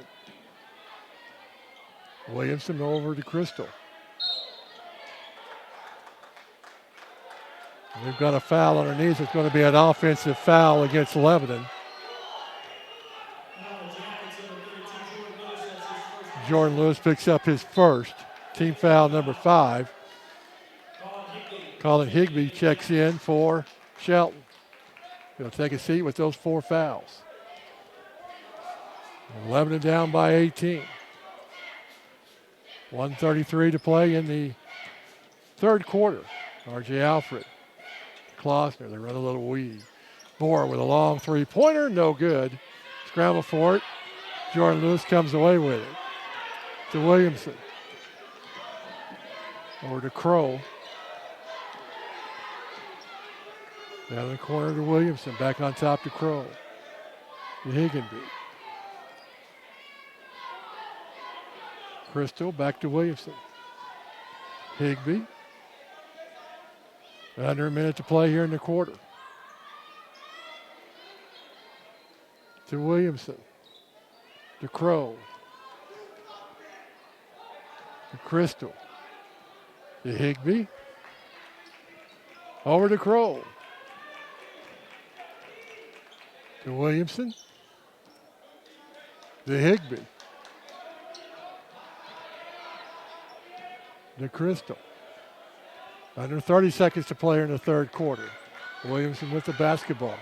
Williamson over to Crystal. They've got a foul underneath. It's going to be an offensive foul against Lebanon. Jordan Lewis picks up his first. Team foul number 5. Colin Higbee checks in for Shelton. He'll take a seat with those 4 fouls. Lebanon down by 18. 1:33 to play in the third quarter. R.J. Alfred. Klausner, they run a little weave. Bohr with a long three-pointer, no good. Scramble for it. Jordan Lewis comes away with it. To Williamson. Over to Crow. Down in the corner to Williamson. Back on top to Crow. To Higginby. Crystal back to Williamson. Higbee. Under a minute to play here in the quarter. To Williamson. To Crow. To Crystal. To Higbee. Over to Crow. To Williamson. To Higbee. To Crystal. Under 30 seconds to play in the third quarter. Williamson with the basketball.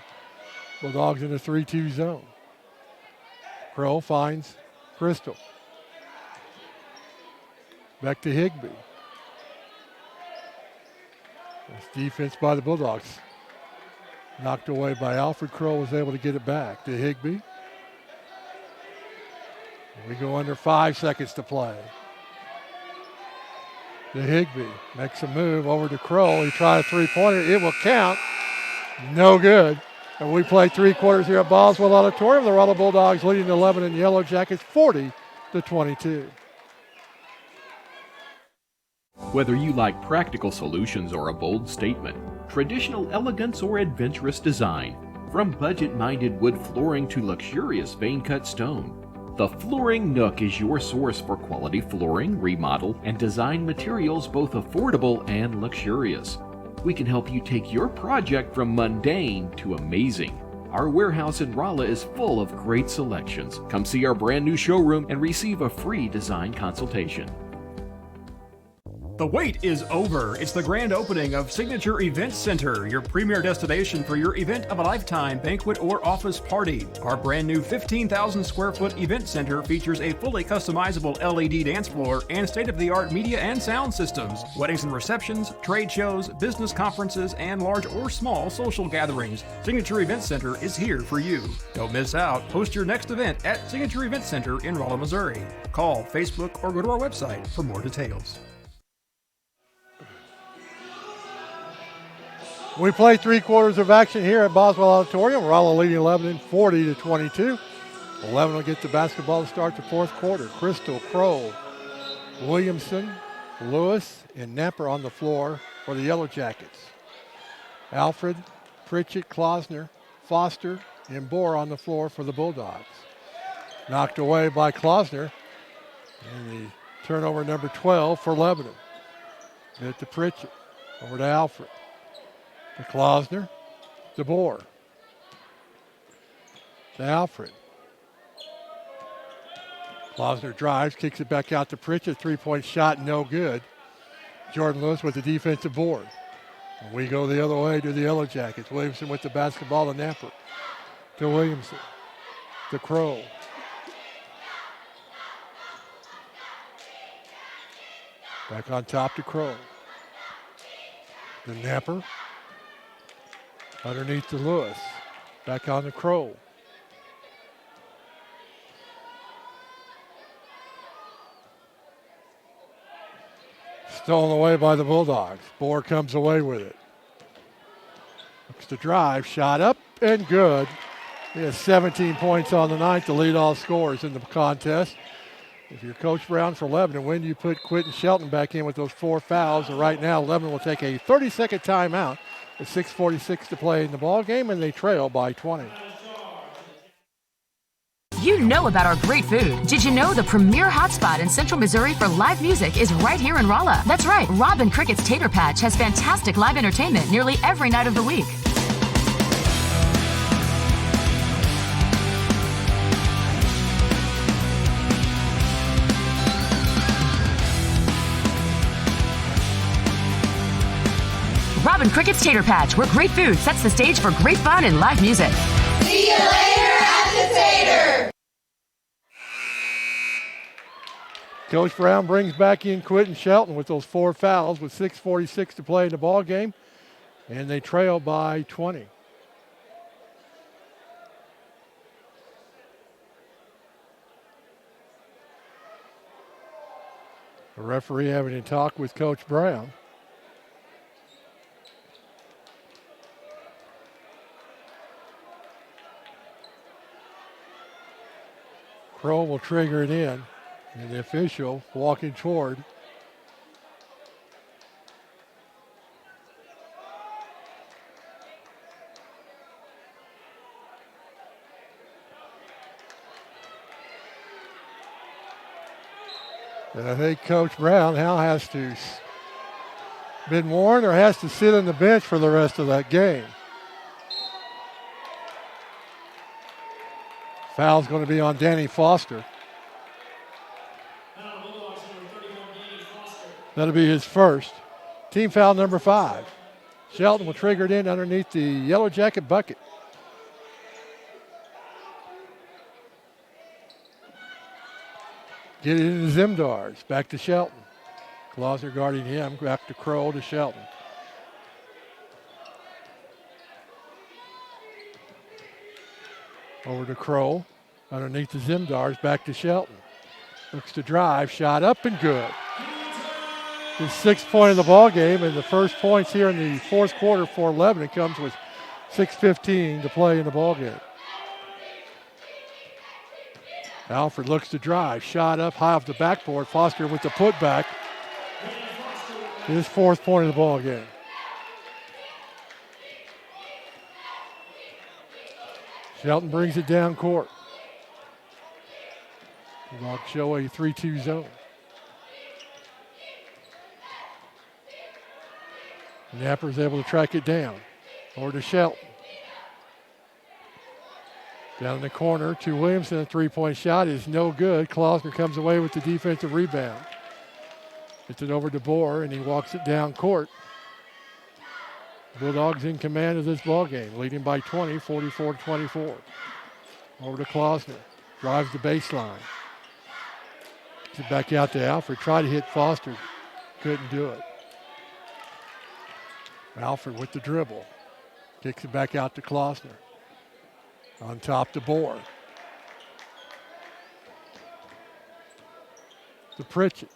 Bulldogs in the 3-2 zone. Crow finds Crystal. Back to Higbee. That's defense by the Bulldogs. Knocked away by Alfred. Crow was able to get it back to Higbee. We go under 5 seconds to play. To Higbee. Makes a move over to Crow. He tried a three-pointer. It will count. No good. And we play 3 quarters here at Boswell Auditorium. The Rolla Bulldogs leading the Lebanon Yellow Jackets 40-22. Whether you like practical solutions or a bold statement, traditional elegance or adventurous design, from budget-minded wood flooring to luxurious vein-cut stone, the Flooring Nook is your source for quality flooring, remodel, and design materials both affordable and luxurious. We can help you take your project from mundane to amazing. Our warehouse in Rolla is full of great selections. Come see our brand new showroom and receive a free design consultation. The wait is over. It's the grand opening of Signature Event Center, your premier destination for your event of a lifetime banquet or office party. Our brand new 15,000 square foot event center features a fully customizable LED dance floor and state-of-the-art media and sound systems. Weddings and receptions, trade shows, business conferences, and large or small social gatherings. Signature Event Center is here for you. Don't miss out. Host your next event at Signature Event Center in Rolla, Missouri. Call, Facebook, or go to our website for more details. We play 3/4 of action here at Boswell Auditorium. Rolla leading Lebanon 40-22. 11 will get the basketball to start the fourth quarter. Crystal, Crow, Williamson, Lewis, and Napper on the floor for the Yellow Jackets. Alfred, Pritchett, Klausner, Foster, and Bohr on the floor for the Bulldogs. Knocked away by Klausner. And the turnover number 12 for Lebanon. Get to Pritchett. Over to Alfred. To Klausner, to Bohr, to Alfred. Klausner drives, kicks it back out to Pritchett. 3-point shot, no good. Jordan Lewis with the defensive board. And we go the other way to the Yellow Jackets. Williamson with the basketball to Napper. To Williamson. To Crow. Back on top to Crow. To Napper. Underneath to Lewis. Back on the Crow. Stolen away by the Bulldogs. Bohr comes away with it. Looks to drive. Shot up and good. He has 17 points on the night to lead all scorers in the contest. If you're Coach Brown for Lebanon, when do you put Quentin Shelton back in with those 4 fouls? And right now, Lebanon will take a 30-second timeout. With 6:46 to play in the ball game, and they trail by 20. You know about our great food. Did you know the premier hotspot in Central Missouri for live music is right here in Rolla? That's right. Robin Crickett's Tater Patch has fantastic live entertainment nearly every night of the week. Robin Crickett's Tater Patch, where great food sets the stage for great fun and live music. See you later at the Tater! Coach Brown brings back in Quentin Shelton with those 4 fouls with 6:46 to play in the ball game, and they trail by 20. The referee having a talk with Coach Brown. Crow will trigger it in, and the official walking toward. And I think Coach Brown now has to been warned or has to sit on the bench for the rest of that game. Foul's going to be on Danny Foster. That'll be his first. Team foul number 5. Shelton will trigger it in underneath the Yellow Jacket bucket. Get it into Zimdars. Back to Shelton. Klausner guarding him. Back to Crow to Shelton. Over to Crow. Underneath the Zimdars. Back to Shelton. Looks to drive. Shot up and good. His 6th point of the ball game, and the first points here in the fourth quarter for Lebanon comes with 6:15 to play in the ball game. Alfred looks to drive. Shot up high off the backboard. Foster with the putback. His 4th point of the ball game. Shelton brings it down court. Bulldogs show a 3-2 zone. Napper's able to track it down. Over to Shelton. Down in the corner to Williamson, a three-point shot is no good. Klausner comes away with the defensive rebound. Gets it over to Bohr, and he walks it down court. Bulldogs in command of this ball game, leading by 20, 44-24. Over to Klausner, drives the baseline. Gets it back out to Alfred, tried to hit Foster, couldn't do it. Alfred with the dribble, kicks it back out to Klausner. On top to Bohr. To Pritchett.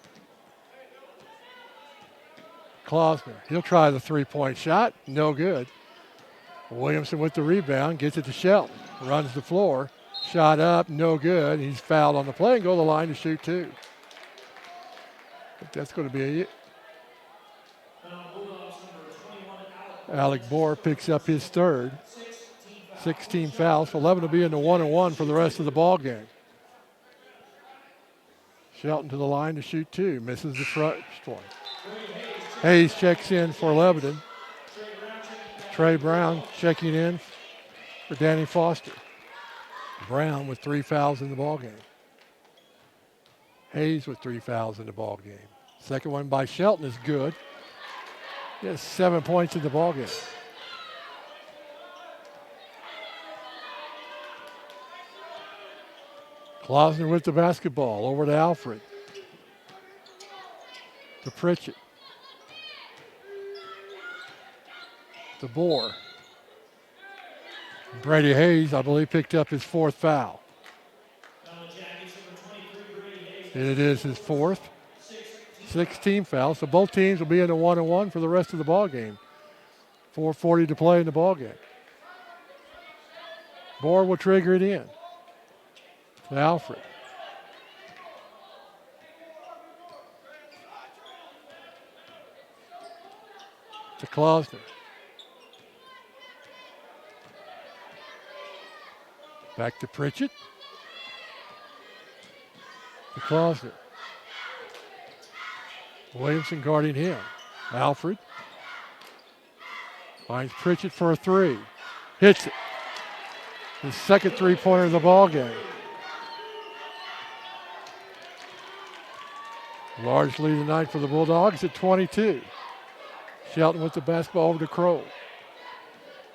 Klausner, he'll try the three-point shot, no good. Williamson with the rebound, gets it to Shelton, runs the floor, shot up, no good. He's fouled on the play and go to the line to shoot two. But that's going to be it. Alec Bohr picks up his third. 16 fouls, so 11 will be in the 1-and-1 for the rest of the ball game. Shelton to the line to shoot two, misses the first one. Hayes checks in for Lebanon. Trey Brown checking in for Danny Foster. Brown with 3 fouls in the ball game. Hayes with 3 fouls in the ball game. Second one by Shelton is good. He has 7 points in the ball game. Klausner with the basketball, over to Alfred. To Pritchett. To Bohr. Brady Hayes, I believe, picked up his 4th foul. And it is his 4th. 16 fouls, so both teams will be in a 1-and-1 for the rest of the ball game. 4:40 to play in the ball game. Bohr will trigger it in. To Alfred. To Klausner. Back to Pritchett. To Klausner. Williamson guarding him. Alfred. Finds Pritchett for a three. Hits it. His second three-pointer of the ball game. Large lead tonight for the Bulldogs at 22. Shelton with the basketball over to Crow.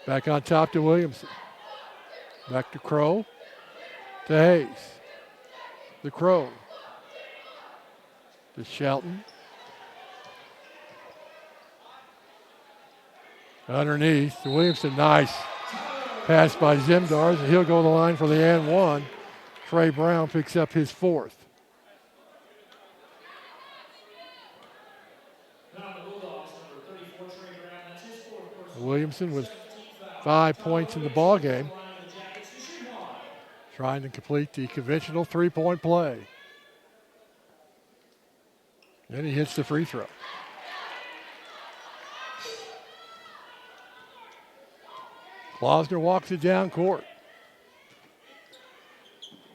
Back on top to Williamson. Back to Crow. To Hayes. The Crow. To Shelton. Underneath to Williamson. Nice pass by Zimdars, and he'll go to the line for the and one. Trey Brown picks up his 4th. Williamson with 5 points in the ball game, trying to complete the conventional three-point play. Then he hits the free throw. Klausner walks it down court.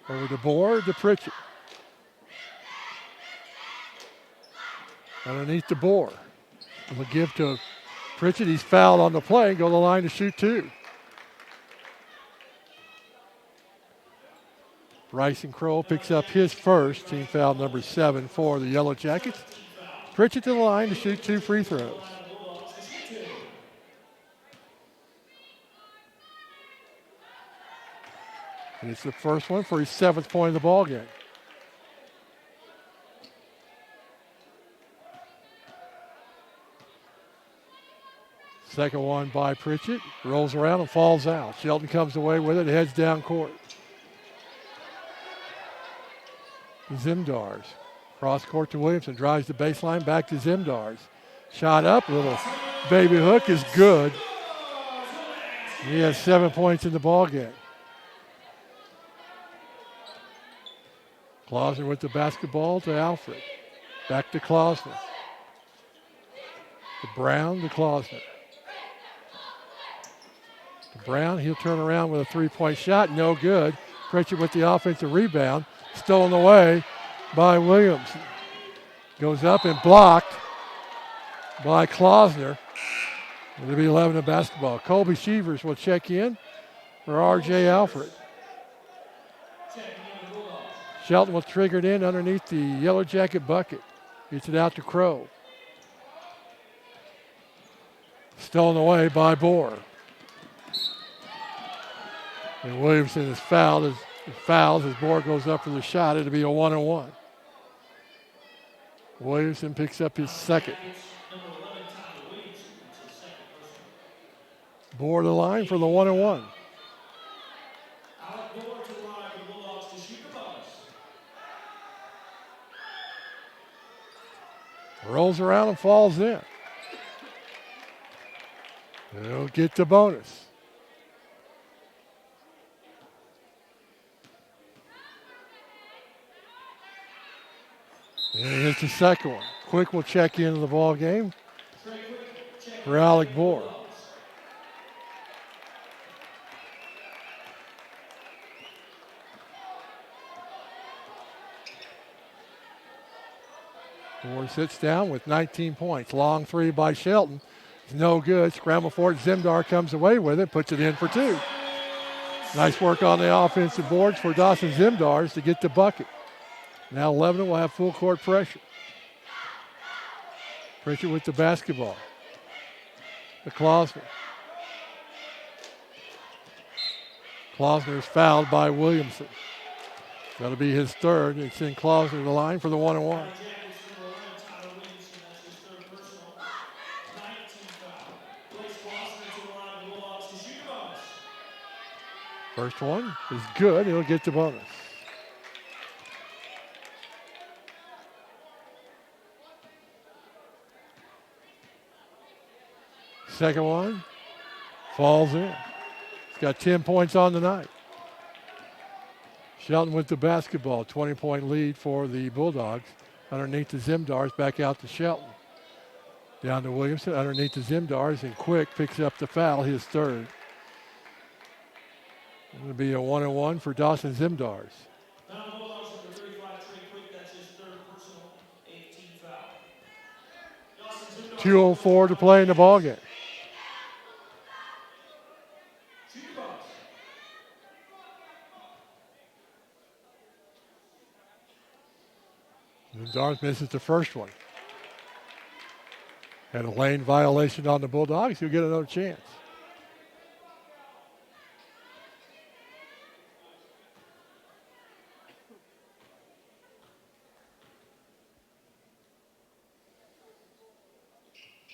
Over to Bohr, to Pritchett. Underneath to Bohr. And we'll give to Pritchett. He's fouled on the play. Go to the line to shoot two. Bryson Crow picks up his first, team foul number 7 for the Yellow Jackets. Pritchett to the line to shoot 2 free throws. And it's the first one for his 7th point of the ball game. Second one by Pritchett. Rolls around and falls out. Shelton comes away with it, heads down court. Zimdars. Cross court to Williamson. Drives the baseline back to Zimdars. Shot up. Little baby hook is good. He has 7 points in the ball game. Klausner with the basketball to Alfred. Back to Klausner. To Brown to Klausner. To Brown, he'll turn around with a three-point shot. No good. Pritchett with the offensive rebound. Stolen away by Williamson. Goes up and blocked by Klausner. It'll be 11 in basketball. Colby Shevers will check in for R.J. Alfred. Shelton will trigger it in underneath the Yellow Jacket bucket. Gets it out to Crow. Stolen away by Bohr. And Williamson is fouled as Bohr goes up for the shot. It'll be a 1-on-1. Williamson picks up his second. Bohr the line for the 1-on-1. Rolls around and falls in. They'll get the bonus. And he hits the second one. Quick will check into the ball game for Alec Bohr. Bohr sits down with 19 points. Long three by Shelton. It's no good. Scramble for it. Zimdar comes away with it, puts it in for two. Nice work on the offensive boards for Dawson Zimdars to get the bucket. Now Lebanon will have full court pressure. Pritchett with the basketball. To Klausner. Klausner is fouled by Williamson. That'll be his third. It's in Klausner the line for the 1-on-1. First one is good. He'll get the bonus. Second one falls in. He's got 10 points on the night. Shelton with the basketball. 20-point lead for the Bulldogs. Underneath the Zimdars, back out to Shelton. Down to Williamson, underneath the Zimdars, and Quick picks up the foul, his third. It'll be a 1-on-1 for Dawson Zimdars. 2:04 to play in the ballgame. Zimdars misses the first one. Had a lane violation on the Bulldogs. He'll get another chance.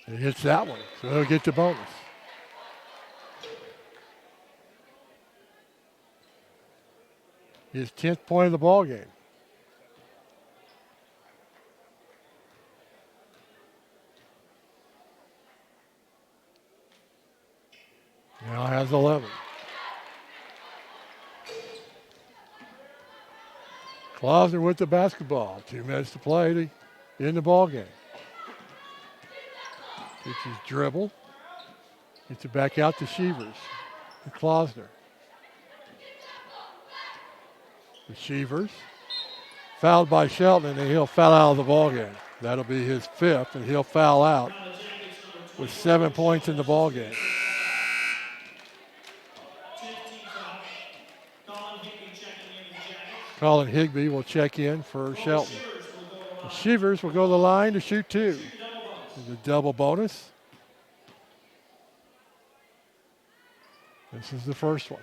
He hits that one, so he'll get the bonus. His 10th point of the ball game. Now has 11. Klausner with the basketball. 2 minutes to play in the ball game. Gets his dribble. Gets it back out to Shevers. To Klausner. To Shevers. Fouled by Shelton, and he'll foul out of the ball game. That'll be his 5th, and he'll foul out with 7 points in the ball game. Colin Higbee will check in for Shelton. Shevers will go to the line to shoot 2. The double bonus. This is the first one.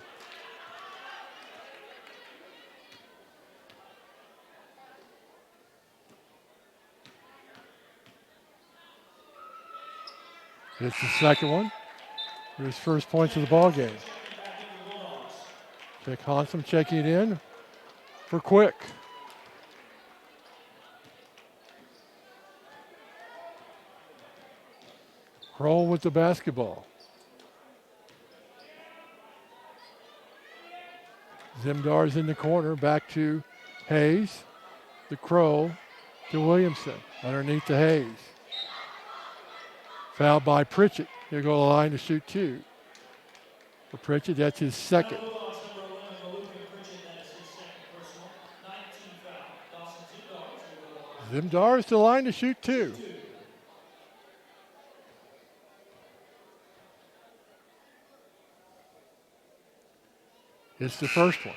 It's the second one. His first points of the ball game. Vic Hansen checking in for Quick. Kroll with the basketball. Zimdar's in the corner, back to Hayes. The Crow to Williamson, underneath to Hayes. Fouled by Pritchett. He'll go to the line to shoot 2. For Pritchett, that's his second. Zimdar's to the line to shoot 2. It's the first one.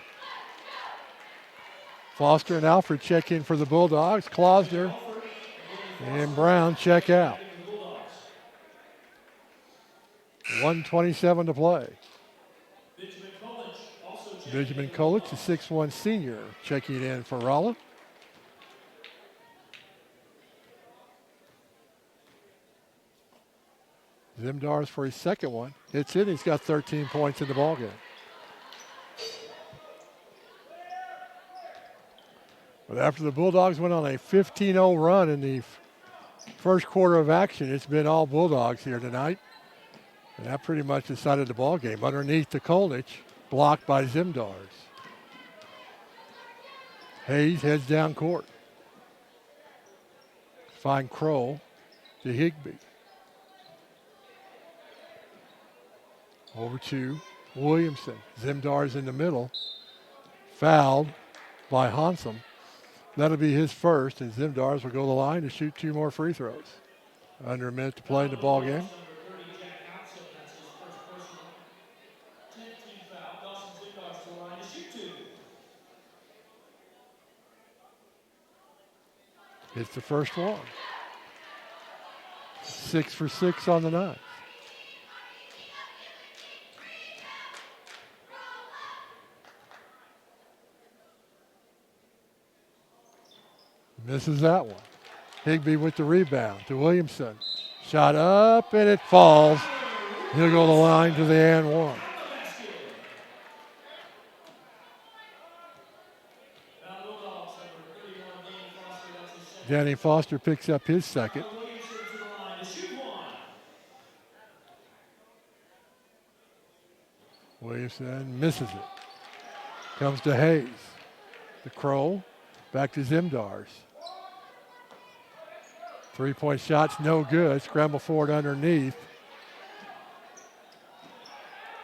Foster and Alfred check in for the Bulldogs. Klausner and Brown check out. 1:27 to play. Benjamin Kolich, the 6'1 senior, checking in for Rolla. Zimdars for his second one. Hits it. He's got 13 points in the ballgame. But after the Bulldogs went on a 15-0 run in the first quarter of action, it's been all Bulldogs here tonight. And that pretty much decided the ballgame. Underneath to Kolnich, blocked by Zimdars. Hayes heads down court. Find Kroll to Higbee. Over to Williamson. Zimdars in the middle. Fouled by Hansum. That'll be his first, and Zimdars will go to the line to shoot 2 more free throws. Under a minute to play in the ball game. Hits the first one. 6 for 6 on the night. Misses that one. Higbee with the rebound to Williamson. Shot up and it falls. He'll go to the line to the and one. Danny Foster picks up his second. Williamson misses it. Comes to Hayes. The Crow. Back to Zimdars. 3-point shot's no good. Scramble forward underneath.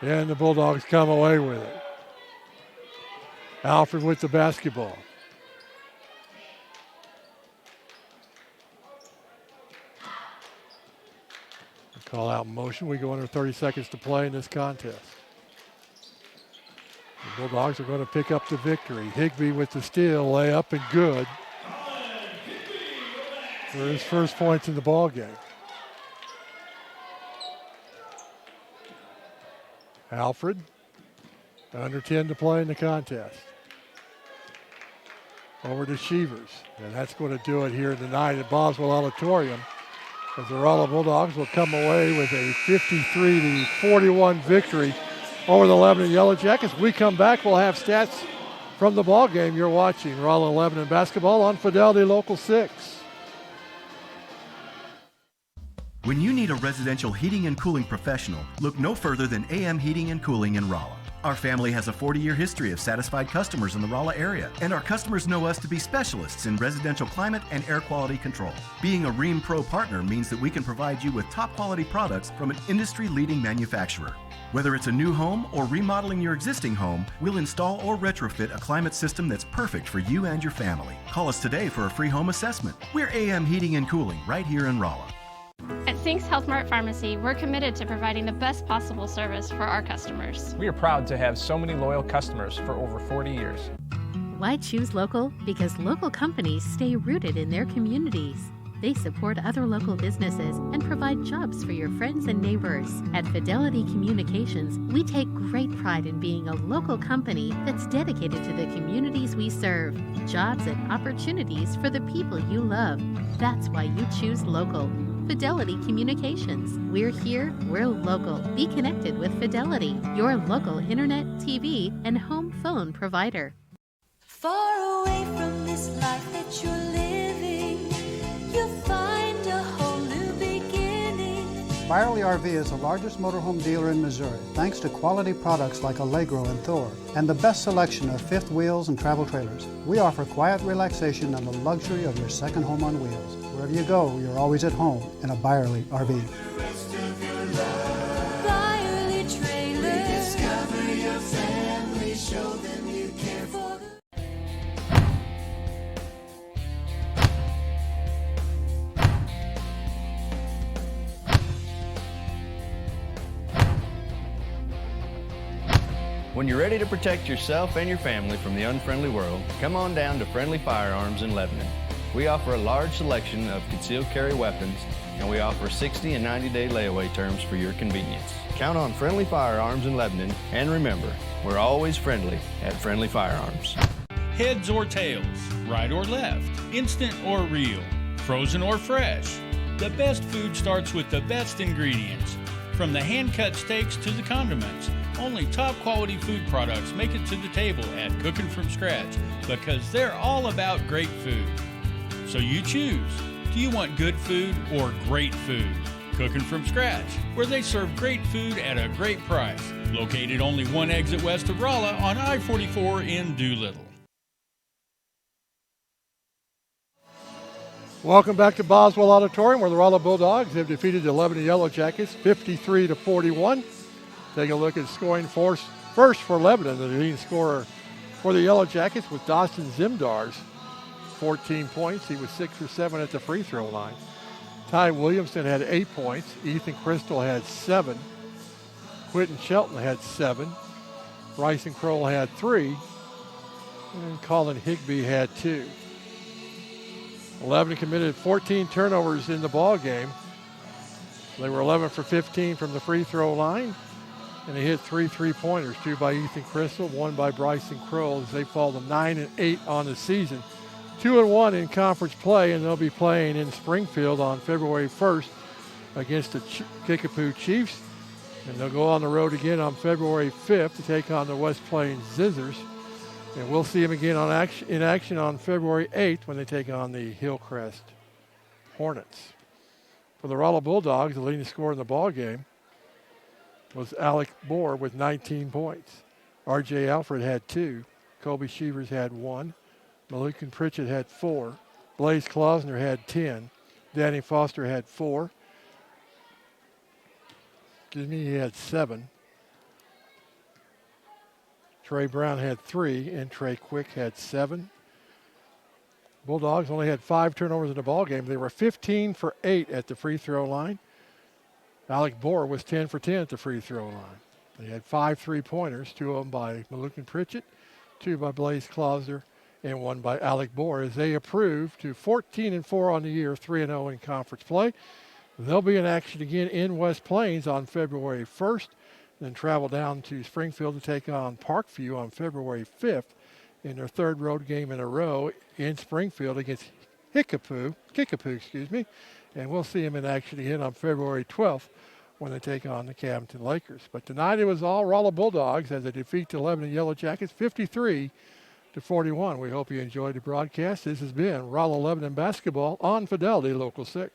And the Bulldogs come away with it. Alfred with the basketball. Call out motion. We go under 30 seconds to play in this contest. The Bulldogs are going to pick up the victory. Higbee with the steal, layup, and good for his first points in the ball game. Alfred, under 10 to play in the contest. Over to Shevers, and that's going to do it here tonight at Boswell Auditorium, as the Rolla Bulldogs will come away with a 53-41 victory over the Lebanon Yellow Jackets. We come back, we'll have stats from the ball game. You're watching Rolla Lebanon basketball on Fidelity Local 6. When you need a residential heating and cooling professional, look no further than AM Heating and Cooling in Rolla. Our family has a 40-year history of satisfied customers in the Rolla area, and our customers know us to be specialists in residential climate and air quality control. Being a Rheem Pro partner means that we can provide you with top-quality products from an industry-leading manufacturer. Whether it's a new home or remodeling your existing home, we'll install or retrofit a climate system that's perfect for you and your family. Call us today for a free home assessment. We're AM Heating and Cooling right here in Rolla. At Sinks Health Mart Pharmacy, we're committed to providing the best possible service for our customers. We are proud to have so many loyal customers for over 40 years. Why choose local? Because local companies stay rooted in their communities. They support other local businesses and provide jobs for your friends and neighbors. At Fidelity Communications, we take great pride in being a local company that's dedicated to the communities we serve. Jobs and opportunities for the people you love. That's why you choose local. Fidelity Communications. We're here, we're local. Be connected with Fidelity, your local internet, TV, and home phone provider. Far away from this life that you're living, you'll find a whole new beginning. Byerly RV is the largest motorhome dealer in Missouri, thanks to quality products like Allegro and Thor, and the best selection of fifth wheels and travel trailers. We offer quiet relaxation and the luxury of your second home on wheels. Wherever you go, you're always at home in a Byerly RV. Byerly Trailer. Discover your family, show them you care for them. When you're ready to protect yourself and your family from the unfriendly world, come on down to Friendly Firearms in Lebanon. We offer a large selection of concealed carry weapons, and we offer 60 and 90-day layaway terms for your convenience. Count on Friendly Firearms in Lebanon, and remember, we're always friendly at Friendly Firearms. Heads or tails, right or left, instant or real, frozen or fresh. The best food starts with the best ingredients. From the hand-cut steaks to the condiments, only top-quality food products make it to the table at Cooking From Scratch because they're all about great food. So you choose. Do you want good food or great food? Cooking From Scratch, where they serve great food at a great price. Located only one exit west of Rolla on I-44 in Doolittle. Welcome back to Boswell Auditorium, where the Rolla Bulldogs have defeated the Lebanon Yellow Jackets 53-41. Take a look at scoring first for Lebanon. The leading scorer for the Yellow Jackets was Dawson Zimdars, 14 points. He was 6 for 7 at the free throw line. Ty Williamson had 8 points. Ethan Crystal had 7. Quentin Shelton had 7. Bryson Kroll had 3. And Colin Higbee had 2. Lebanon committed 14 turnovers in the ball game. They were 11 for 15 from the free throw line. And they hit 3 3-pointers, 2 by Ethan Crystal, 1 by Bryson Kroll, as they fall to 9-8 on the season. 2-1 in conference play, and they'll be playing in Springfield on February 1st against the Kickapoo Chiefs. And they'll go on the road again on February 5th to take on the West Plains Zizzers. And we'll see them again in action on February 8th when they take on the Hillcrest Hornets. For the Rolla Bulldogs, the leading scorer in the ball game was Alec Bohr with 19 points. R.J. Alfred had 2. Kobe Shevers had 1. Malukin Pritchett had 4. Blaze Klausner had 10. Danny Foster had 4. He had 7. Trey Brown had 3, and Trey Quick had 7. Bulldogs only had 5 turnovers in the ball game. They were 15 for 8 at the free throw line. Alec Bohr was 10 for 10 at the free throw line. They had 5 3-pointers, 2 of them by Malukin Pritchett, 2 by Blaze Klausner, and 1 by Alec Bohr, as they improved to 14-4 on the year, 3-0 in conference play. They'll be in action again in West Plains on February 1st, then travel down to Springfield to take on Parkview on February 5th in their 3rd road game in a row in Springfield against Kickapoo, and we'll see them in action again on February 12th when they take on the Camden Lakers. But tonight it was all Rolla Bulldogs as they defeat the Lebanon Yellow Jackets 53-41. We hope you enjoyed the broadcast. This has been Rolla Lebanon Basketball on Fidelity Local 6.